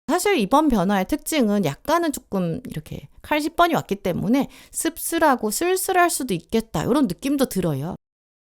사실 이번 변화의 특징은 약간은 조금 이렇게 칼 10번이 왔기 때문에 씁쓸하고 쓸쓸할 수도 있겠다. 이런 느낌도 들어요.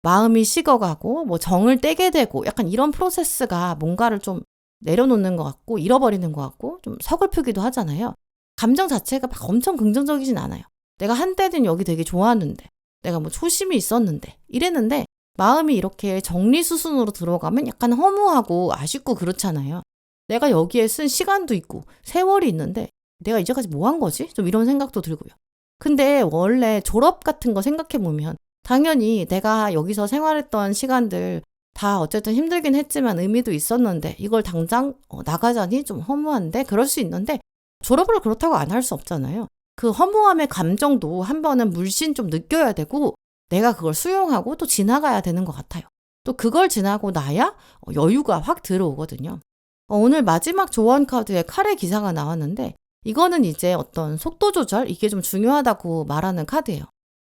마음이 식어가고 뭐 정을 떼게 되고 약간 이런 프로세스가 뭔가를 좀 내려놓는 것 같고 잃어버리는 것 같고 좀 서글프기도 하잖아요. 감정 자체가 막 엄청 긍정적이진 않아요. 내가 한때는 여기 되게 좋았는데 내가 뭐 초심이 있었는데 이랬는데 마음이 이렇게 정리수순으로 들어가면 약간 허무하고 아쉽고 그렇잖아요. 내가 여기에 쓴 시간도 있고 세월이 있는데 내가 이제까지 뭐 한 거지? 좀 이런 생각도 들고요. 근데 원래 졸업 같은 거 생각해보면 당연히 내가 여기서 생활했던 시간들 다 어쨌든 힘들긴 했지만 의미도 있었는데 이걸 당장 나가자니 좀 허무한데 그럴 수 있는데 졸업을 그렇다고 안 할 수 없잖아요. 그 허무함의 감정도 한 번은 물씬 좀 느껴야 되고 내가 그걸 수용하고 또 지나가야 되는 것 같아요. 또 그걸 지나고 나야 여유가 확 들어오거든요. 오늘 마지막 조언 카드에 칼의 기사가 나왔는데 이거는 이제 어떤 속도 조절 이게 좀 중요하다고 말하는 카드예요.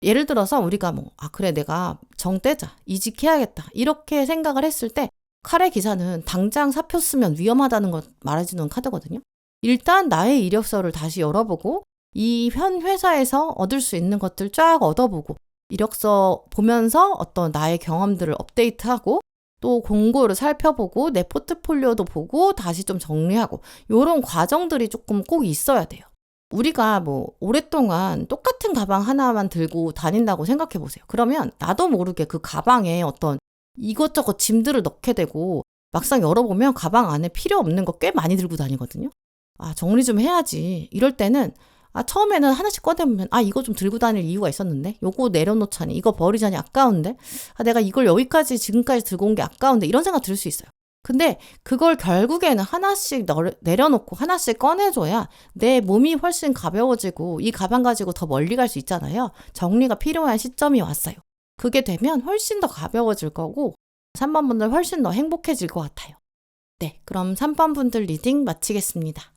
예를 들어서 우리가 그래 내가 정 떼자 이직해야겠다 이렇게 생각을 했을 때 칼의 기사는 당장 사표 쓰면 위험하다는 걸 말해주는 카드거든요. 일단 나의 이력서를 다시 열어보고 이 현 회사에서 얻을 수 있는 것들 쫙 얻어보고 이력서 보면서 어떤 나의 경험들을 업데이트하고 또 공고를 살펴보고 내 포트폴리오도 보고 다시 좀 정리하고 이런 과정들이 조금 꼭 있어야 돼요. 우리가 오랫동안 똑같은 가방 하나만 들고 다닌다고 생각해 보세요. 그러면 나도 모르게 그 가방에 어떤 이것저것 짐들을 넣게 되고 막상 열어보면 가방 안에 필요 없는 거 꽤 많이 들고 다니거든요. 아, 정리 좀 해야지. 이럴 때는 처음에는 하나씩 꺼내보면 이거 좀 들고 다닐 이유가 있었는데 요거 내려놓자니 이거 버리자니 아까운데 내가 이걸 여기까지 지금까지 들고 온 게 아까운데 이런 생각 들 수 있어요. 근데 그걸 결국에는 하나씩 내려놓고 하나씩 꺼내줘야 내 몸이 훨씬 가벼워지고 이 가방 가지고 더 멀리 갈 수 있잖아요. 정리가 필요한 시점이 왔어요. 그게 되면 훨씬 더 가벼워질 거고 3번 분들 훨씬 더 행복해질 것 같아요. 네, 그럼 3번 분들 리딩 마치겠습니다.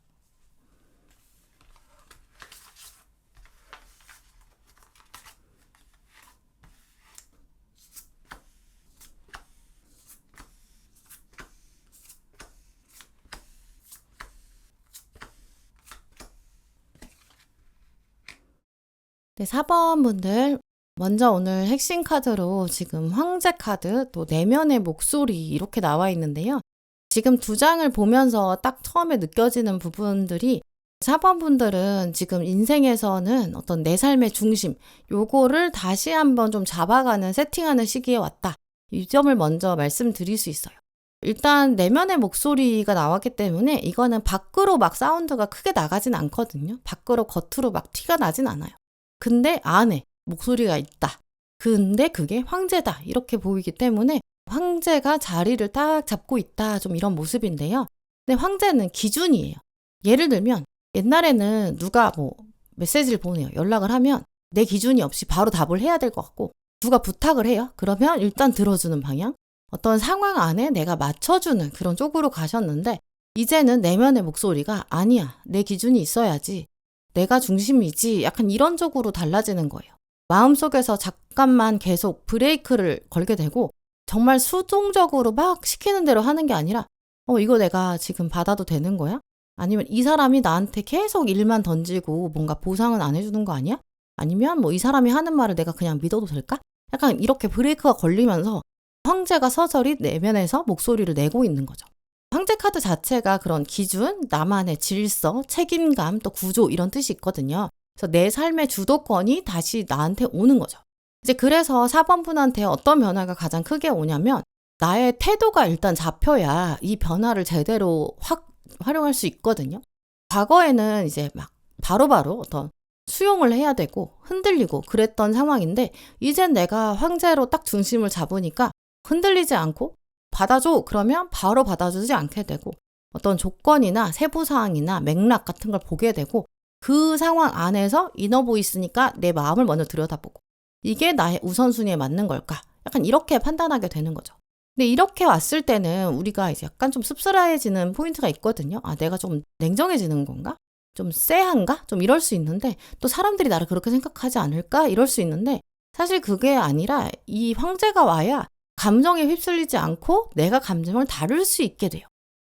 네, 4번 분들 먼저 오늘 핵심 카드로 지금 황제 카드 또 내면의 목소리 이렇게 나와 있는데요. 지금 두 장을 보면서 딱 처음에 느껴지는 부분들이 4번 분들은 지금 인생에서는 어떤 내 삶의 중심 요거를 다시 한번 좀 잡아가는 세팅하는 시기에 왔다. 이 점을 먼저 말씀드릴 수 있어요. 일단 내면의 목소리가 나왔기 때문에 이거는 밖으로 막 사운드가 크게 나가진 않거든요. 밖으로 겉으로 막 티가 나진 않아요. 근데 안에 목소리가 있다. 근데 그게 황제다. 이렇게 보이기 때문에 황제가 자리를 딱 잡고 있다. 좀 이런 모습인데요. 근데 황제는 기준이에요. 예를 들면 옛날에는 누가 메시지를 보내요. 연락을 하면 내 기준이 없이 바로 답을 해야 될 것 같고 누가 부탁을 해요. 그러면 일단 들어주는 방향. 어떤 상황 안에 내가 맞춰주는 그런 쪽으로 가셨는데 이제는 내면의 목소리가 아니야. 내 기준이 있어야지. 내가 중심이지. 약간 이런 쪽으로 달라지는 거예요. 마음속에서 잠깐만 계속 브레이크를 걸게 되고 정말 수동적으로 막 시키는 대로 하는 게 아니라 이거 내가 지금 받아도 되는 거야? 아니면 이 사람이 나한테 계속 일만 던지고 뭔가 보상은 안 해주는 거 아니야? 아니면 뭐 이 사람이 하는 말을 내가 그냥 믿어도 될까? 약간 이렇게 브레이크가 걸리면서 황제가 서서히 내면에서 목소리를 내고 있는 거죠. 황제 카드 자체가 그런 기준, 나만의 질서, 책임감, 또 구조 이런 뜻이 있거든요. 그래서 내 삶의 주도권이 다시 나한테 오는 거죠. 이제 그래서 4번 분한테 어떤 변화가 가장 크게 오냐면 나의 태도가 일단 잡혀야 이 변화를 제대로 확 활용할 수 있거든요. 과거에는 이제 막 바로바로 어떤 수용을 해야 되고 흔들리고 그랬던 상황인데 이젠 내가 황제로 딱 중심을 잡으니까 흔들리지 않고 받아줘 그러면 바로 받아주지 않게 되고 어떤 조건이나 세부사항이나 맥락 같은 걸 보게 되고 그 상황 안에서 이너보이스니까 내 마음을 먼저 들여다보고 이게 나의 우선순위에 맞는 걸까? 약간 이렇게 판단하게 되는 거죠. 근데 이렇게 왔을 때는 우리가 이제 약간 좀 씁쓸해지는 포인트가 있거든요. 아, 내가 좀 냉정해지는 건가? 좀 쎄한가? 좀 이럴 수 있는데 또 사람들이 나를 그렇게 생각하지 않을까? 이럴 수 있는데 사실 그게 아니라 이 황제가 와야 감정에 휩쓸리지 않고 내가 감정을 다룰 수 있게 돼요.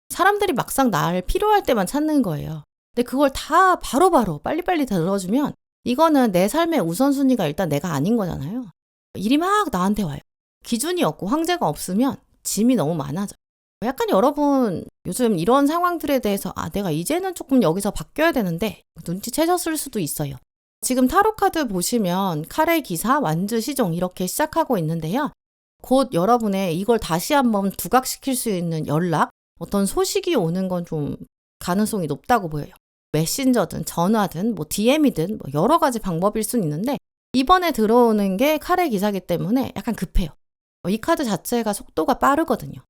사람들이 막상 나를 필요할 때만 찾는 거예요. 근데 그걸 다 바로바로 빨리빨리 들어주면 이거는 내 삶의 우선순위가 일단 내가 아닌 거잖아요. 일이 막 나한테 와요. 기준이 없고 황제가 없으면 짐이 너무 많아져요. 약간 여러분 요즘 이런 상황들에 대해서 내가 이제는 조금 여기서 바뀌어야 되는데 눈치채셨을 수도 있어요. 지금 타로 카드 보시면 카레 기사, 완주 시종 이렇게 시작하고 있는데요. 곧 여러분의 이걸 다시 한번 두각시킬 수 있는 연락, 어떤 소식이 오는 건 좀 가능성이 높다고 보여요. 메신저든 전화든 뭐 DM이든 뭐 여러 가지 방법일 수는 있는데 이번에 들어오는 게 카레 기사기 때문에 약간 급해요. 이 카드 자체가 속도가 빠르거든요.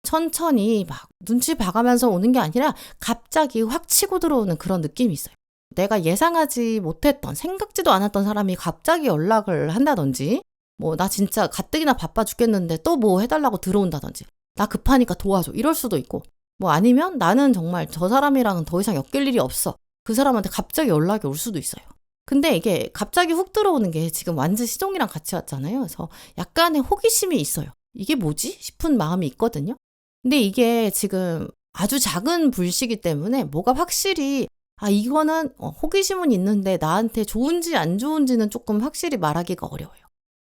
천천히 막 눈치 봐가면서 오는 게 아니라 갑자기 확 치고 들어오는 그런 느낌이 있어요. 내가 예상하지 못했던, 생각지도 않았던 사람이 갑자기 연락을 한다든지 뭐 나 진짜 가뜩이나 바빠 죽겠는데 또 뭐 해달라고 들어온다든지 나 급하니까 도와줘 이럴 수도 있고 뭐 아니면 나는 정말 저 사람이랑은 더 이상 엮일 일이 없어. 그 사람한테 갑자기 연락이 올 수도 있어요. 근데 이게 갑자기 훅 들어오는 게 지금 완전 시종이랑 같이 왔잖아요. 그래서 약간의 호기심이 있어요. 이게 뭐지? 싶은 마음이 있거든요. 근데 이게 지금 아주 작은 불씨기 때문에 뭐가 확실히 이거는 호기심은 있는데 나한테 좋은지 안 좋은지는 조금 확실히 말하기가 어려워요.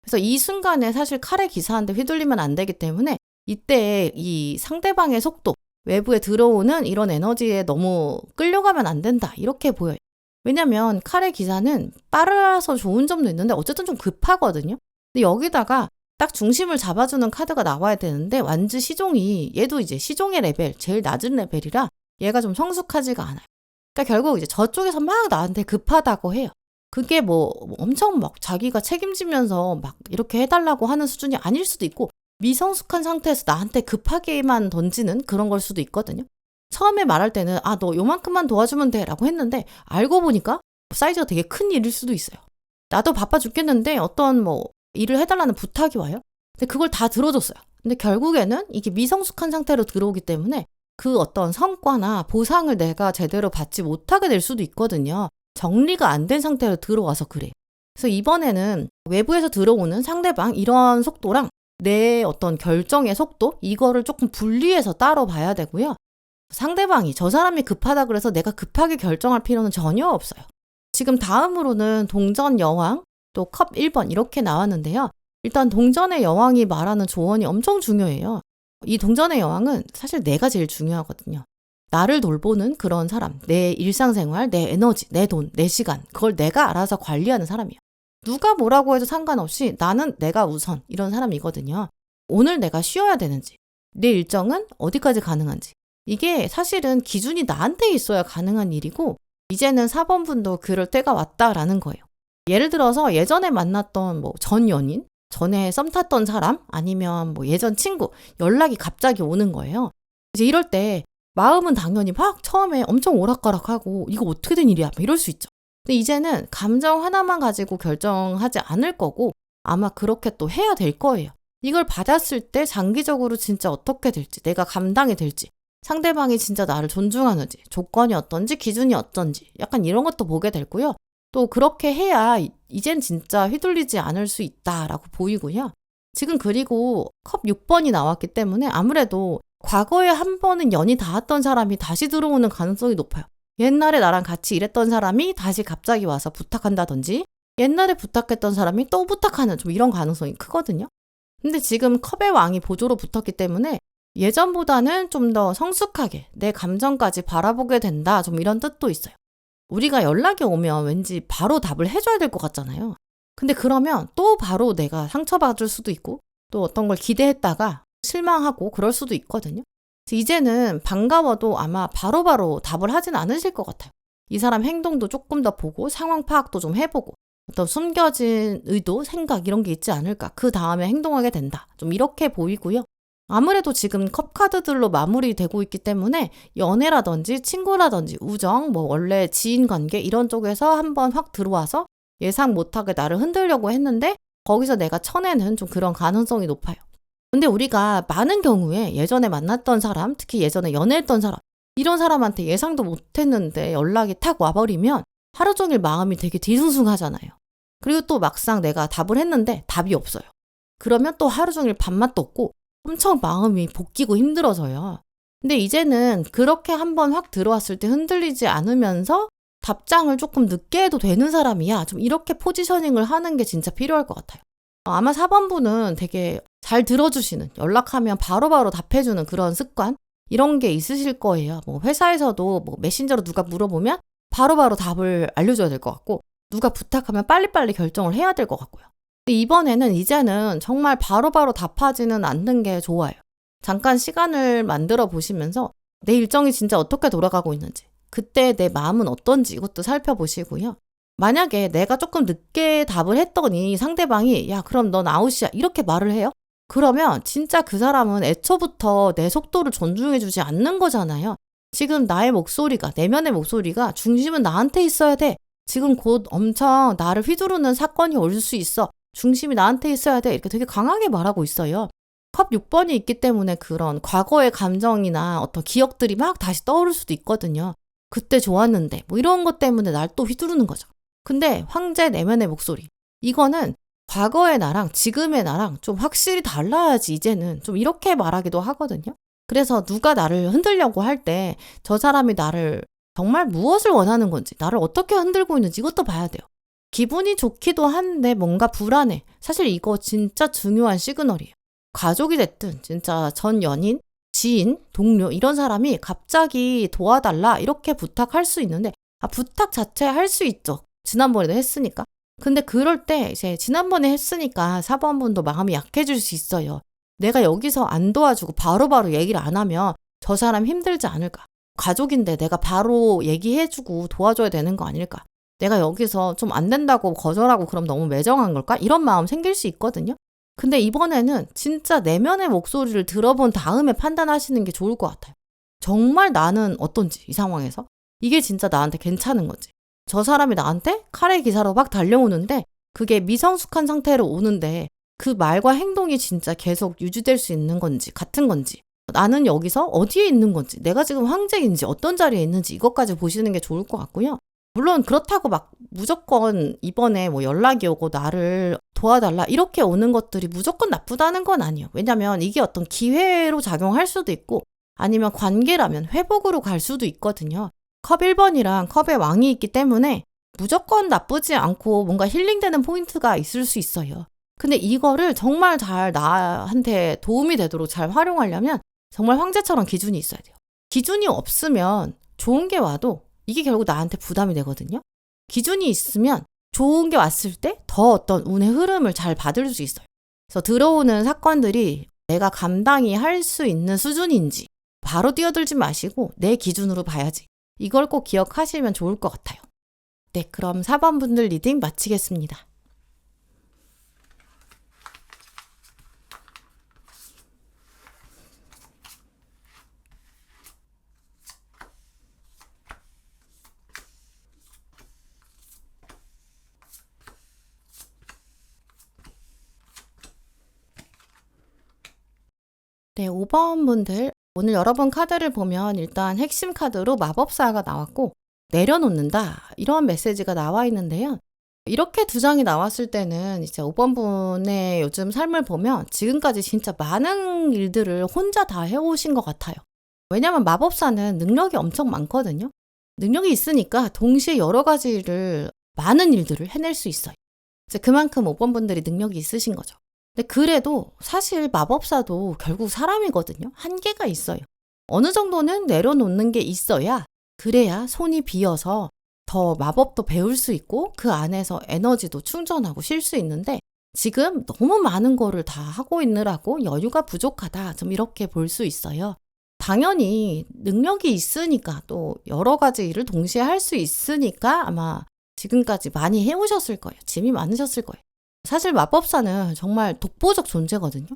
그래서 이 순간에 사실 칼의 기사한테 휘둘리면 안 되기 때문에 이때 이 상대방의 속도, 외부에 들어오는 이런 에너지에 너무 끌려가면 안 된다. 이렇게 보여요. 왜냐면 칼의 기사는 빠르서 좋은 점도 있는데 어쨌든 좀 급하거든요. 근데 여기다가 딱 중심을 잡아주는 카드가 나와야 되는데 완주 시종이 얘도 이제 시종의 레벨, 제일 낮은 레벨이라 얘가 좀 성숙하지가 않아요. 그러니까 결국 이제 저쪽에서 막 나한테 급하다고 해요. 그게 뭐 엄청 막 자기가 책임지면서 막 이렇게 해달라고 하는 수준이 아닐 수도 있고 미성숙한 상태에서 나한테 급하게만 던지는 그런 걸 수도 있거든요. 처음에 말할 때는 너 요만큼만 도와주면 돼 라고 했는데 알고 보니까 사이즈가 되게 큰 일일 수도 있어요. 나도 바빠 죽겠는데 어떤 뭐 일을 해달라는 부탁이 와요. 근데 그걸 다 들어줬어요. 근데 결국에는 이게 미성숙한 상태로 들어오기 때문에 그 어떤 성과나 보상을 내가 제대로 받지 못하게 될 수도 있거든요. 정리가 안 된 상태로 들어와서 그래. 그래서 이번에는 외부에서 들어오는 상대방 이런 속도랑 내 어떤 결정의 속도 이거를 조금 분리해서 따로 봐야 되고요. 상대방이 저 사람이 급하다 그래서 내가 급하게 결정할 필요는 전혀 없어요. 지금 다음으로는 동전 여왕 또 컵 1번 이렇게 나왔는데요. 일단 동전의 여왕이 말하는 조언이 엄청 중요해요. 이 동전의 여왕은 사실 내가 제일 중요하거든요. 나를 돌보는 그런 사람, 내 일상생활, 내 에너지, 내 돈, 내 시간 그걸 내가 알아서 관리하는 사람이에요. 누가 뭐라고 해도 상관없이 나는 내가 우선 이런 사람이거든요. 오늘 내가 쉬어야 되는지, 내 일정은 어디까지 가능한지 이게 사실은 기준이 나한테 있어야 가능한 일이고 이제는 4번 분도 그럴 때가 왔다라는 거예요. 예를 들어서 예전에 만났던 뭐 전 연인, 전에 썸 탔던 사람 아니면 뭐 예전 친구 연락이 갑자기 오는 거예요. 이제 이럴 때 마음은 당연히 막 처음에 엄청 오락가락하고 이거 어떻게 된 일이야 이럴 수 있죠. 근데 이제는 감정 하나만 가지고 결정하지 않을 거고 아마 그렇게 또 해야 될 거예요. 이걸 받았을 때 장기적으로 진짜 어떻게 될지 내가 감당이 될지 상대방이 진짜 나를 존중하는지 조건이 어떤지 기준이 어떤지 약간 이런 것도 보게 되고요. 또 그렇게 해야 이젠 진짜 휘둘리지 않을 수 있다라고 보이고요. 지금 그리고 컵 6번이 나왔기 때문에 아무래도 과거에 한 번은 연이 닿았던 사람이 다시 들어오는 가능성이 높아요. 옛날에 나랑 같이 일했던 사람이 다시 갑자기 와서 부탁한다든지 옛날에 부탁했던 사람이 또 부탁하는 좀 이런 가능성이 크거든요. 근데 지금 컵의 왕이 보조로 붙었기 때문에 예전보다는 좀 더 성숙하게 내 감정까지 바라보게 된다. 좀 이런 뜻도 있어요. 우리가 연락이 오면 왠지 바로 답을 해줘야 될 것 같잖아요. 근데 그러면 또 바로 내가 상처받을 수도 있고 또 어떤 걸 기대했다가 실망하고 그럴 수도 있거든요. 이제는 반가워도 아마 바로바로 답을 하진 않으실 것 같아요. 이 사람 행동도 조금 더 보고 상황 파악도 좀 해보고 어떤 숨겨진 의도, 생각 이런 게 있지 않을까. 그 다음에 행동하게 된다. 좀 이렇게 보이고요. 아무래도 지금 컵 카드들로 마무리되고 있기 때문에 연애라든지 친구라든지 우정, 뭐 원래 지인 관계 이런 쪽에서 한번 확 들어와서 예상 못하게 나를 흔들려고 했는데 거기서 내가 쳐내는 좀 그런 가능성이 높아요. 근데 우리가 많은 경우에 예전에 만났던 사람, 특히 예전에 연애했던 사람, 이런 사람한테 예상도 못했는데 연락이 탁 와버리면 하루 종일 마음이 되게 뒤숭숭하잖아요. 그리고 또 막상 내가 답을 했는데 답이 없어요. 그러면 또 하루 종일 밥맛도 없고 엄청 마음이 볶이고 힘들어져요. 근데 이제는 그렇게 한번 확 들어왔을 때 흔들리지 않으면서 답장을 조금 늦게 해도 되는 사람이야. 좀 이렇게 포지셔닝을 하는 게 진짜 필요할 것 같아요. 아마 4번분은 되게 잘 들어주시는, 연락하면 바로바로 답해주는 그런 습관? 이런 게 있으실 거예요. 뭐 회사에서도 뭐 메신저로 누가 물어보면 바로바로 답을 알려줘야 될 것 같고 누가 부탁하면 빨리빨리 결정을 해야 될 것 같고요. 이번에는 이제는 정말 바로바로 답하지는 않는 게 좋아요. 잠깐 시간을 만들어 보시면서 내 일정이 진짜 어떻게 돌아가고 있는지, 그때 내 마음은 어떤지 이것도 살펴보시고요. 만약에 내가 조금 늦게 답을 했더니 상대방이 야 그럼 넌 아웃이야 이렇게 말을 해요? 그러면 진짜 그 사람은 애초부터 내 속도를 존중해주지 않는 거잖아요. 지금 나의 목소리가, 내면의 목소리가 중심은 나한테 있어야 돼. 지금 곧 엄청 나를 휘두르는 사건이 올 수 있어. 중심이 나한테 있어야 돼. 이렇게 되게 강하게 말하고 있어요. 컵 6번이 있기 때문에 그런 과거의 감정이나 어떤 기억들이 막 다시 떠오를 수도 있거든요. 그때 좋았는데 뭐 이런 것 때문에 날 또 휘두르는 거죠. 근데 황제 내면의 목소리. 이거는 과거의 나랑 지금의 나랑 좀 확실히 달라야지 이제는 좀 이렇게 말하기도 하거든요. 그래서 누가 나를 흔들려고 할 때 저 사람이 나를 정말 무엇을 원하는 건지, 나를 어떻게 흔들고 있는지 이것도 봐야 돼요. 기분이 좋기도 한데 뭔가 불안해. 사실 이거 진짜 중요한 시그널이에요. 가족이 됐든 진짜 전 연인, 지인, 동료 이런 사람이 갑자기 도와달라 이렇게 부탁할 수 있는데 부탁 자체 할 수 있죠. 지난번에도 했으니까. 근데 그럴 때 이제 지난번에 했으니까 4번분도 마음이 약해질 수 있어요. 내가 여기서 안 도와주고 바로바로 얘기를 안 하면 저 사람 힘들지 않을까? 가족인데 내가 바로 얘기해주고 도와줘야 되는 거 아닐까? 내가 여기서 좀 안 된다고 거절하고 그럼 너무 매정한 걸까? 이런 마음 생길 수 있거든요. 근데 이번에는 진짜 내면의 목소리를 들어본 다음에 판단하시는 게 좋을 것 같아요. 정말 나는 어떤지 이 상황에서 이게 진짜 나한테 괜찮은 건지 저 사람이 나한테 칼의 기사로 막 달려오는데 그게 미성숙한 상태로 오는데 그 말과 행동이 진짜 계속 유지될 수 있는 건지 같은 건지 나는 여기서 어디에 있는 건지 내가 지금 황제인지 어떤 자리에 있는지 이것까지 보시는 게 좋을 것 같고요. 물론 그렇다고 막 무조건 이번에 뭐 연락이 오고 나를 도와달라 이렇게 오는 것들이 무조건 나쁘다는 건 아니에요. 왜냐면 이게 어떤 기회로 작용할 수도 있고 아니면 관계라면 회복으로 갈 수도 있거든요. 컵 1번이랑 컵의 왕이 있기 때문에 무조건 나쁘지 않고 뭔가 힐링되는 포인트가 있을 수 있어요. 근데 이거를 정말 잘 나한테 도움이 되도록 잘 활용하려면 정말 황제처럼 기준이 있어야 돼요. 기준이 없으면 좋은 게 와도 이게 결국 나한테 부담이 되거든요. 기준이 있으면 좋은 게 왔을 때 더 어떤 운의 흐름을 잘 받을 수 있어요. 그래서 들어오는 사건들이 내가 감당이 할 수 있는 수준인지 바로 뛰어들지 마시고 내 기준으로 봐야지. 이걸 꼭 기억하시면 좋을 것 같아요. 네, 그럼 4번 분들 리딩 마치겠습니다. 네, 5번 분들 오늘 여러분 카드를 보면 일단 핵심 카드로 마법사가 나왔고 내려놓는다. 이런 메시지가 나와 있는데요. 이렇게 두 장이 나왔을 때는 이제 5번 분의 요즘 삶을 보면 지금까지 진짜 많은 일들을 혼자 다 해오신 것 같아요. 왜냐면 마법사는 능력이 엄청 많거든요. 능력이 있으니까 동시에 여러 가지 일을, 많은 일들을 해낼 수 있어요. 이제 그만큼 5번 분들이 능력이 있으신 거죠. 근데 그래도 사실 마법사도 결국 사람이거든요. 한계가 있어요. 어느 정도는 내려놓는 게 있어야, 그래야 손이 비어서 더 마법도 배울 수 있고 그 안에서 에너지도 충전하고 쉴 수 있는데, 지금 너무 많은 거를 다 하고 있느라고 여유가 부족하다. 좀 이렇게 볼 수 있어요. 당연히 능력이 있으니까, 또 여러 가지 일을 동시에 할 수 있으니까 아마 지금까지 많이 해오셨을 거예요. 짐이 많으셨을 거예요. 사실 마법사는 정말 독보적 존재거든요.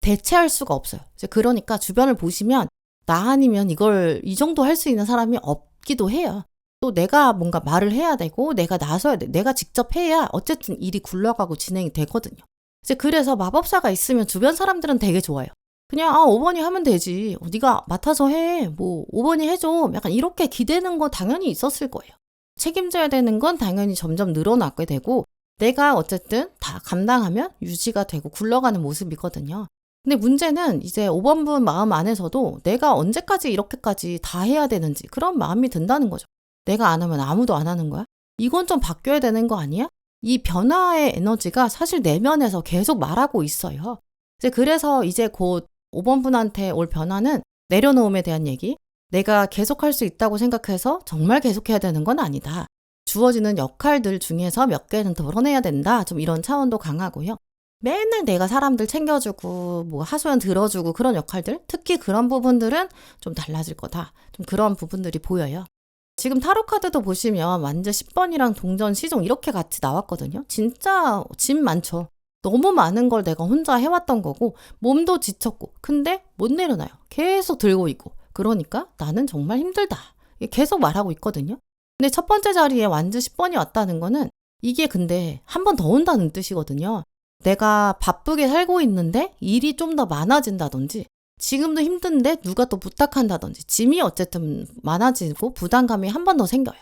대체할 수가 없어요. 이제 그러니까 주변을 보시면 나 아니면 이걸 이 정도 할 수 있는 사람이 없기도 해요. 또 내가 뭔가 말을 해야 되고 내가 나서야 돼. 내가 직접 해야 어쨌든 일이 굴러가고 진행이 되거든요. 이제 그래서 마법사가 있으면 주변 사람들은 되게 좋아요. 그냥 5번이 하면 되지. 네가 맡아서 해. 뭐 5번이 해줘. 약간 이렇게 기대는 거 당연히 있었을 거예요. 책임져야 되는 건 당연히 점점 늘어나게 되고, 내가 어쨌든 다 감당하면 유지가 되고 굴러가는 모습이거든요. 근데 문제는 이제 5번 분 마음 안에서도 내가 언제까지 이렇게까지 다 해야 되는지 그런 마음이 든다는 거죠. 내가 안 하면 아무도 안 하는 거야? 이건 좀 바뀌어야 되는 거 아니야? 이 변화의 에너지가 사실 내면에서 계속 말하고 있어요. 그래서 이제 곧 5번 분한테 올 변화는 내려놓음에 대한 얘기, 내가 계속할 수 있다고 생각해서 정말 계속해야 되는 건 아니다. 주어지는 역할들 중에서 몇 개는 덜어내야 된다. 좀 이런 차원도 강하고요. 맨날 내가 사람들 챙겨주고 뭐 하소연 들어주고 그런 역할들, 특히 그런 부분들은 좀 달라질 거다. 좀 그런 부분들이 보여요. 지금 타로 카드도 보시면 완전 10번이랑 동전 시종 이렇게 같이 나왔거든요. 진짜 짐 많죠. 너무 많은 걸 내가 혼자 해왔던 거고 몸도 지쳤고, 근데 못 내려놔요. 계속 들고 있고. 그러니까 나는 정말 힘들다. 계속 말하고 있거든요. 근데 첫 번째 자리에 완전 10번이 왔다는 거는 이게 근데 한 번 더 온다는 뜻이거든요. 내가 바쁘게 살고 있는데 일이 좀 더 많아진다든지, 지금도 힘든데 누가 또 부탁한다든지, 짐이 어쨌든 많아지고 부담감이 한 번 더 생겨요.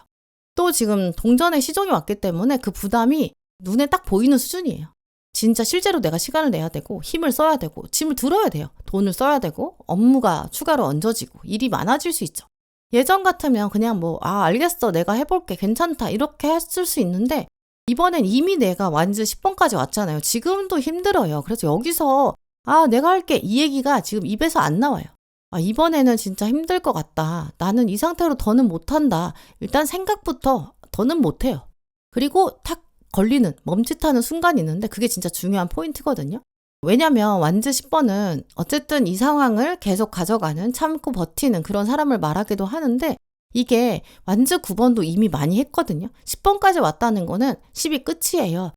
또 지금 동전의 시종이 왔기 때문에 그 부담이 눈에 딱 보이는 수준이에요. 진짜 실제로 내가 시간을 내야 되고 힘을 써야 되고 짐을 들어야 돼요. 돈을 써야 되고 업무가 추가로 얹어지고 일이 많아질 수 있죠. 예전 같으면 그냥 알겠어, 내가 해볼게, 괜찮다, 이렇게 했을 수 있는데, 이번엔 이미 내가 완전 10번까지 왔잖아요. 지금도 힘들어요. 그래서 여기서 내가 할게, 이 얘기가 지금 입에서 안 나와요. 이번에는 진짜 힘들 것 같다. 나는 이 상태로 더는 못한다. 일단 생각부터 더는 못해요. 그리고 탁 걸리는, 멈칫하는 순간이 있는데 그게 진짜 중요한 포인트거든요. 왜냐면 완즈 10번은 어쨌든 이 상황을 계속 가져가는, 참고 버티는 그런 사람을 말하기도 하는데, 이게 완즈 9번도 이미 많이 했거든요. 10번까지 왔다는 거는 10이 끝이에요.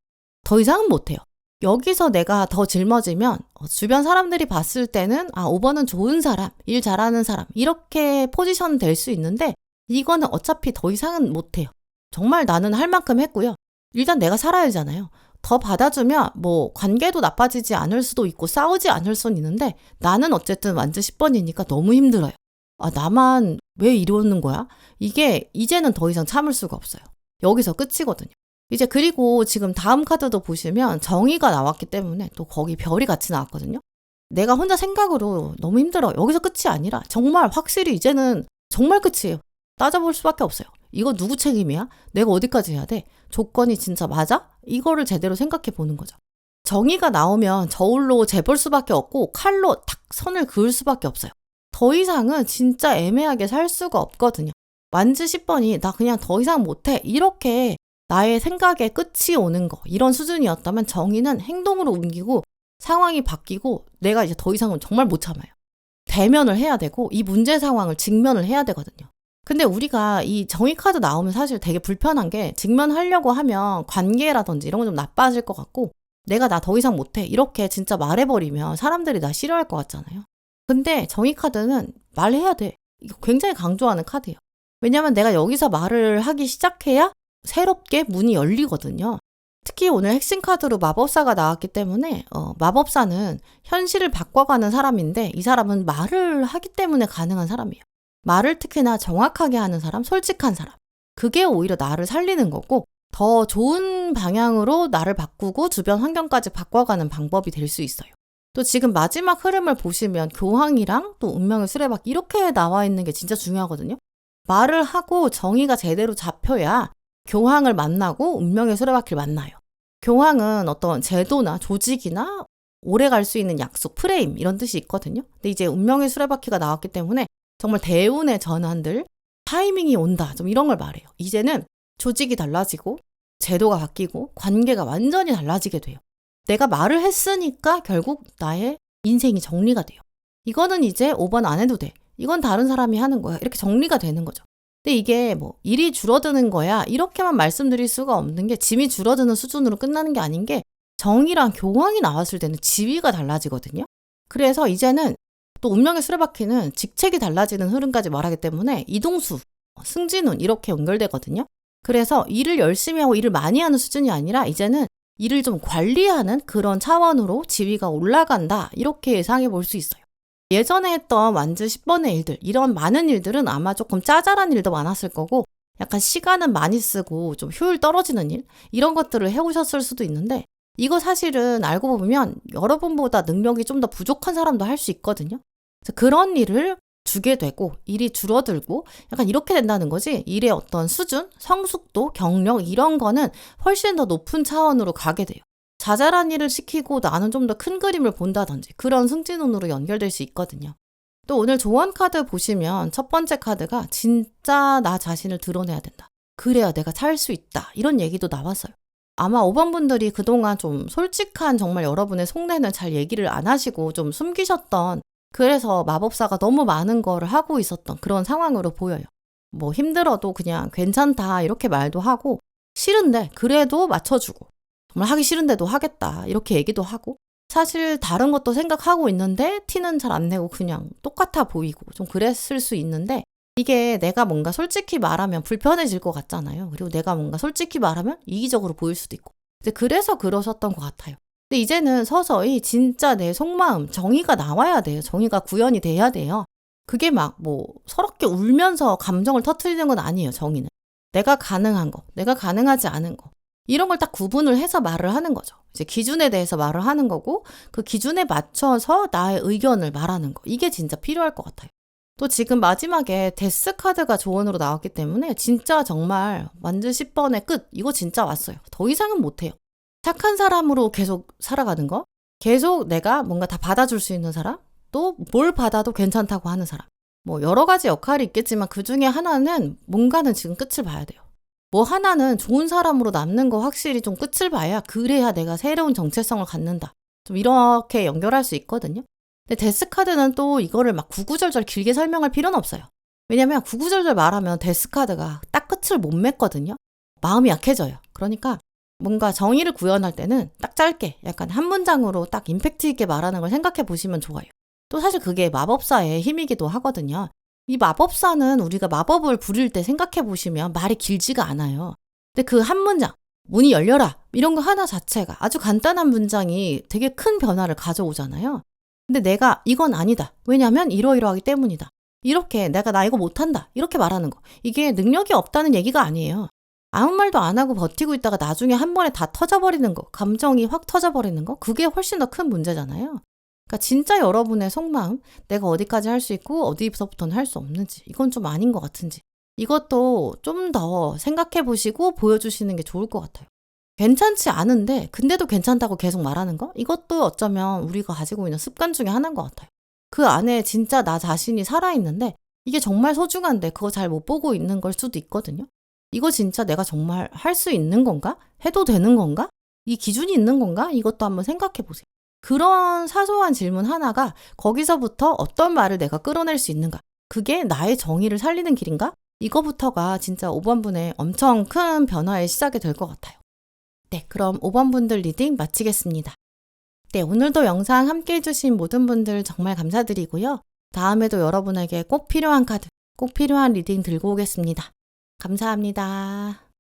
더 이상은 못해요. 여기서 내가 더 짊어지면 주변 사람들이 봤을 때는 5번은 좋은 사람, 일 잘하는 사람, 이렇게 포지션 될 수 있는데, 이거는 어차피 더 이상은 못해요. 정말 나는 할 만큼 했고요. 일단 내가 살아야 하잖아요. 더 받아주면 관계도 나빠지지 않을 수도 있고 싸우지 않을 수는 있는데, 나는 어쨌든 완전 10번이니까 너무 힘들어요. 나만 왜 이러는 거야? 이게 이제는 더 이상 참을 수가 없어요. 여기서 끝이거든요. 이제 그리고 지금 다음 카드도 보시면 정의가 나왔기 때문에 또 거기 별이 같이 나왔거든요. 내가 혼자 생각으로 너무 힘들어. 여기서 끝이 아니라 정말 확실히 이제는 정말 끝이에요. 따져볼 수밖에 없어요. 이거 누구 책임이야? 내가 어디까지 해야 돼? 조건이 진짜 맞아? 이거를 제대로 생각해 보는 거죠. 정의가 나오면 저울로 재볼 수밖에 없고 칼로 탁 선을 그을 수밖에 없어요. 더 이상은 진짜 애매하게 살 수가 없거든요. 완즈 10번이 나 그냥 더 이상 못해, 이렇게 나의 생각에 끝이 오는 거, 이런 수준이었다면 정의는 행동으로 옮기고 상황이 바뀌고 내가 이제 더 이상은 정말 못 참아요. 대면을 해야 되고 이 문제 상황을 직면을 해야 되거든요. 근데 우리가 이 정의 카드 나오면 사실 되게 불편한 게, 직면하려고 하면 관계라든지 이런 거 좀 나빠질 것 같고, 내가 나 더 이상 못해, 이렇게 진짜 말해버리면 사람들이 나 싫어할 것 같잖아요. 근데 정의 카드는 말해야 돼. 이거 굉장히 강조하는 카드예요. 왜냐면 내가 여기서 말을 하기 시작해야 새롭게 문이 열리거든요. 특히 오늘 핵심 카드로 마법사가 나왔기 때문에 마법사는 현실을 바꿔가는 사람인데, 이 사람은 말을 하기 때문에 가능한 사람이에요. 말을 특히나 정확하게 하는 사람, 솔직한 사람. 그게 오히려 나를 살리는 거고 더 좋은 방향으로 나를 바꾸고 주변 환경까지 바꿔가는 방법이 될 수 있어요. 또 지금 마지막 흐름을 보시면 교황이랑 또 운명의 수레바퀴 이렇게 나와 있는 게 진짜 중요하거든요. 말을 하고 정의가 제대로 잡혀야 교황을 만나고 운명의 수레바퀴를 만나요. 교황은 어떤 제도나 조직이나 오래 갈 수 있는 약속, 프레임 이런 뜻이 있거든요. 근데 이제 운명의 수레바퀴가 나왔기 때문에 정말 대운의 전환들, 타이밍이 온다 좀 이런 걸 말해요. 이제는 조직이 달라지고 제도가 바뀌고 관계가 완전히 달라지게 돼요. 내가 말을 했으니까 결국 나의 인생이 정리가 돼요. 이거는 이제 5번 안 해도 돼. 이건 다른 사람이 하는 거야. 이렇게 정리가 되는 거죠. 근데 이게 뭐 일이 줄어드는 거야 이렇게만 말씀드릴 수가 없는 게 짐이 줄어드는 수준으로 끝나는 게 아닌 게 정의랑 교황이 나왔을 때는 지위가 달라지거든요. 그래서 이제는 또 운명의 수레바퀴는 직책이 달라지는 흐름까지 말하기 때문에 이동수, 승진운 이렇게 연결되거든요. 그래서 일을 열심히 하고 일을 많이 하는 수준이 아니라 이제는 일을 좀 관리하는 그런 차원으로 지위가 올라간다 이렇게 예상해 볼 수 있어요. 예전에 했던 완즈 10번의 일들 이런 많은 일들은 아마 조금 짜잘한 일도 많았을 거고 약간 시간은 많이 쓰고 좀 효율 떨어지는 일 이런 것들을 해오셨을 수도 있는데 이거 사실은 알고 보면 여러분보다 능력이 좀 더 부족한 사람도 할 수 있거든요. 그래서 그런 일을 주게 되고 일이 줄어들고 약간 이렇게 된다는 거지 일의 어떤 수준, 성숙도, 경력 이런 거는 훨씬 더 높은 차원으로 가게 돼요. 자잘한 일을 시키고 나는 좀 더 큰 그림을 본다든지 그런 승진운으로 연결될 수 있거든요. 또 오늘 조언 카드 보시면 첫 번째 카드가 진짜 나 자신을 드러내야 된다. 그래야 내가 살 수 있다. 이런 얘기도 나왔어요. 아마 5번 분들이 그동안 좀 솔직한 정말 여러분의 속내는 잘 얘기를 안 하시고 좀 숨기셨던 그래서 마법사가 너무 많은 거를 하고 있었던 그런 상황으로 보여요. 뭐 힘들어도 그냥 괜찮다 이렇게 말도 하고 싫은데 그래도 맞춰주고 정말 하기 싫은데도 하겠다 이렇게 얘기도 하고 사실 다른 것도 생각하고 있는데 티는 잘 안 내고 그냥 똑같아 보이고 좀 그랬을 수 있는데 이게 내가 뭔가 솔직히 말하면 불편해질 것 같잖아요. 그리고 내가 뭔가 솔직히 말하면 이기적으로 보일 수도 있고 그래서 그러셨던 것 같아요. 근데 이제는 서서히 진짜 내 속마음 정의가 나와야 돼요. 정의가 구현이 돼야 돼요. 그게 막 뭐 서럽게 울면서 감정을 터트리는 건 아니에요. 정의는. 내가 가능한 거, 내가 가능하지 않은 거 이런 걸 딱 구분을 해서 말을 하는 거죠. 이제 기준에 대해서 말을 하는 거고 그 기준에 맞춰서 나의 의견을 말하는 거 이게 진짜 필요할 것 같아요. 또 지금 마지막에 데스 카드가 조언으로 나왔기 때문에 진짜 정말 완즈 10번의 끝 이거 진짜 왔어요. 더 이상은 못해요. 착한 사람으로 계속 살아가는 거 계속 내가 뭔가 다 받아줄 수 있는 사람 또 뭘 받아도 괜찮다고 하는 사람 뭐 여러 가지 역할이 있겠지만 그 중에 하나는 뭔가는 지금 끝을 봐야 돼요. 뭐 하나는 좋은 사람으로 남는 거 확실히 좀 끝을 봐야 그래야 내가 새로운 정체성을 갖는다. 좀 이렇게 연결할 수 있거든요. 근데 데스카드는 또 이거를 막 구구절절 길게 설명할 필요는 없어요. 왜냐면 구구절절 말하면 데스카드가 딱 끝을 못 맺거든요. 마음이 약해져요. 그러니까 뭔가 정의를 구현할 때는 딱 짧게 약간 한 문장으로 딱 임팩트 있게 말하는 걸 생각해 보시면 좋아요. 또 사실 그게 마법사의 힘이기도 하거든요. 이 마법사는 우리가 마법을 부릴 때 생각해 보시면 말이 길지가 않아요. 근데 그 한 문장, 문이 열려라 이런 거 하나 자체가 아주 간단한 문장이 되게 큰 변화를 가져오잖아요. 근데 내가 이건 아니다. 왜냐면 이러이러하기 때문이다. 이렇게 내가 나 이거 못한다. 이렇게 말하는 거. 이게 능력이 없다는 얘기가 아니에요. 아무 말도 안 하고 버티고 있다가 나중에 한 번에 다 터져버리는 거. 감정이 확 터져버리는 거. 그게 훨씬 더 큰 문제잖아요. 그러니까 진짜 여러분의 속마음, 내가 어디까지 할 수 있고 어디서부터는 할 수 없는지, 이건 좀 아닌 것 같은지 이것도 좀 더 생각해 보시고 보여주시는 게 좋을 것 같아요. 괜찮지 않은데 근데도 괜찮다고 계속 말하는 거? 이것도 어쩌면 우리가 가지고 있는 습관 중에 하나인 것 같아요. 그 안에 진짜 나 자신이 살아있는데 이게 정말 소중한데 그거 잘 못 보고 있는 걸 수도 있거든요. 이거 진짜 내가 정말 할 수 있는 건가? 해도 되는 건가? 이 기준이 있는 건가? 이것도 한번 생각해 보세요. 그런 사소한 질문 하나가 거기서부터 어떤 말을 내가 끌어낼 수 있는가? 그게 나의 정의를 살리는 길인가? 이거부터가 진짜 5번 분의 엄청 큰 변화의 시작이 될 것 같아요. 네, 그럼 5번 분들 리딩 마치겠습니다. 네, 오늘도 영상 함께 해주신 모든 분들 정말 감사드리고요. 다음에도 여러분에게 꼭 필요한 카드, 꼭 필요한 리딩 들고 오겠습니다. 감사합니다.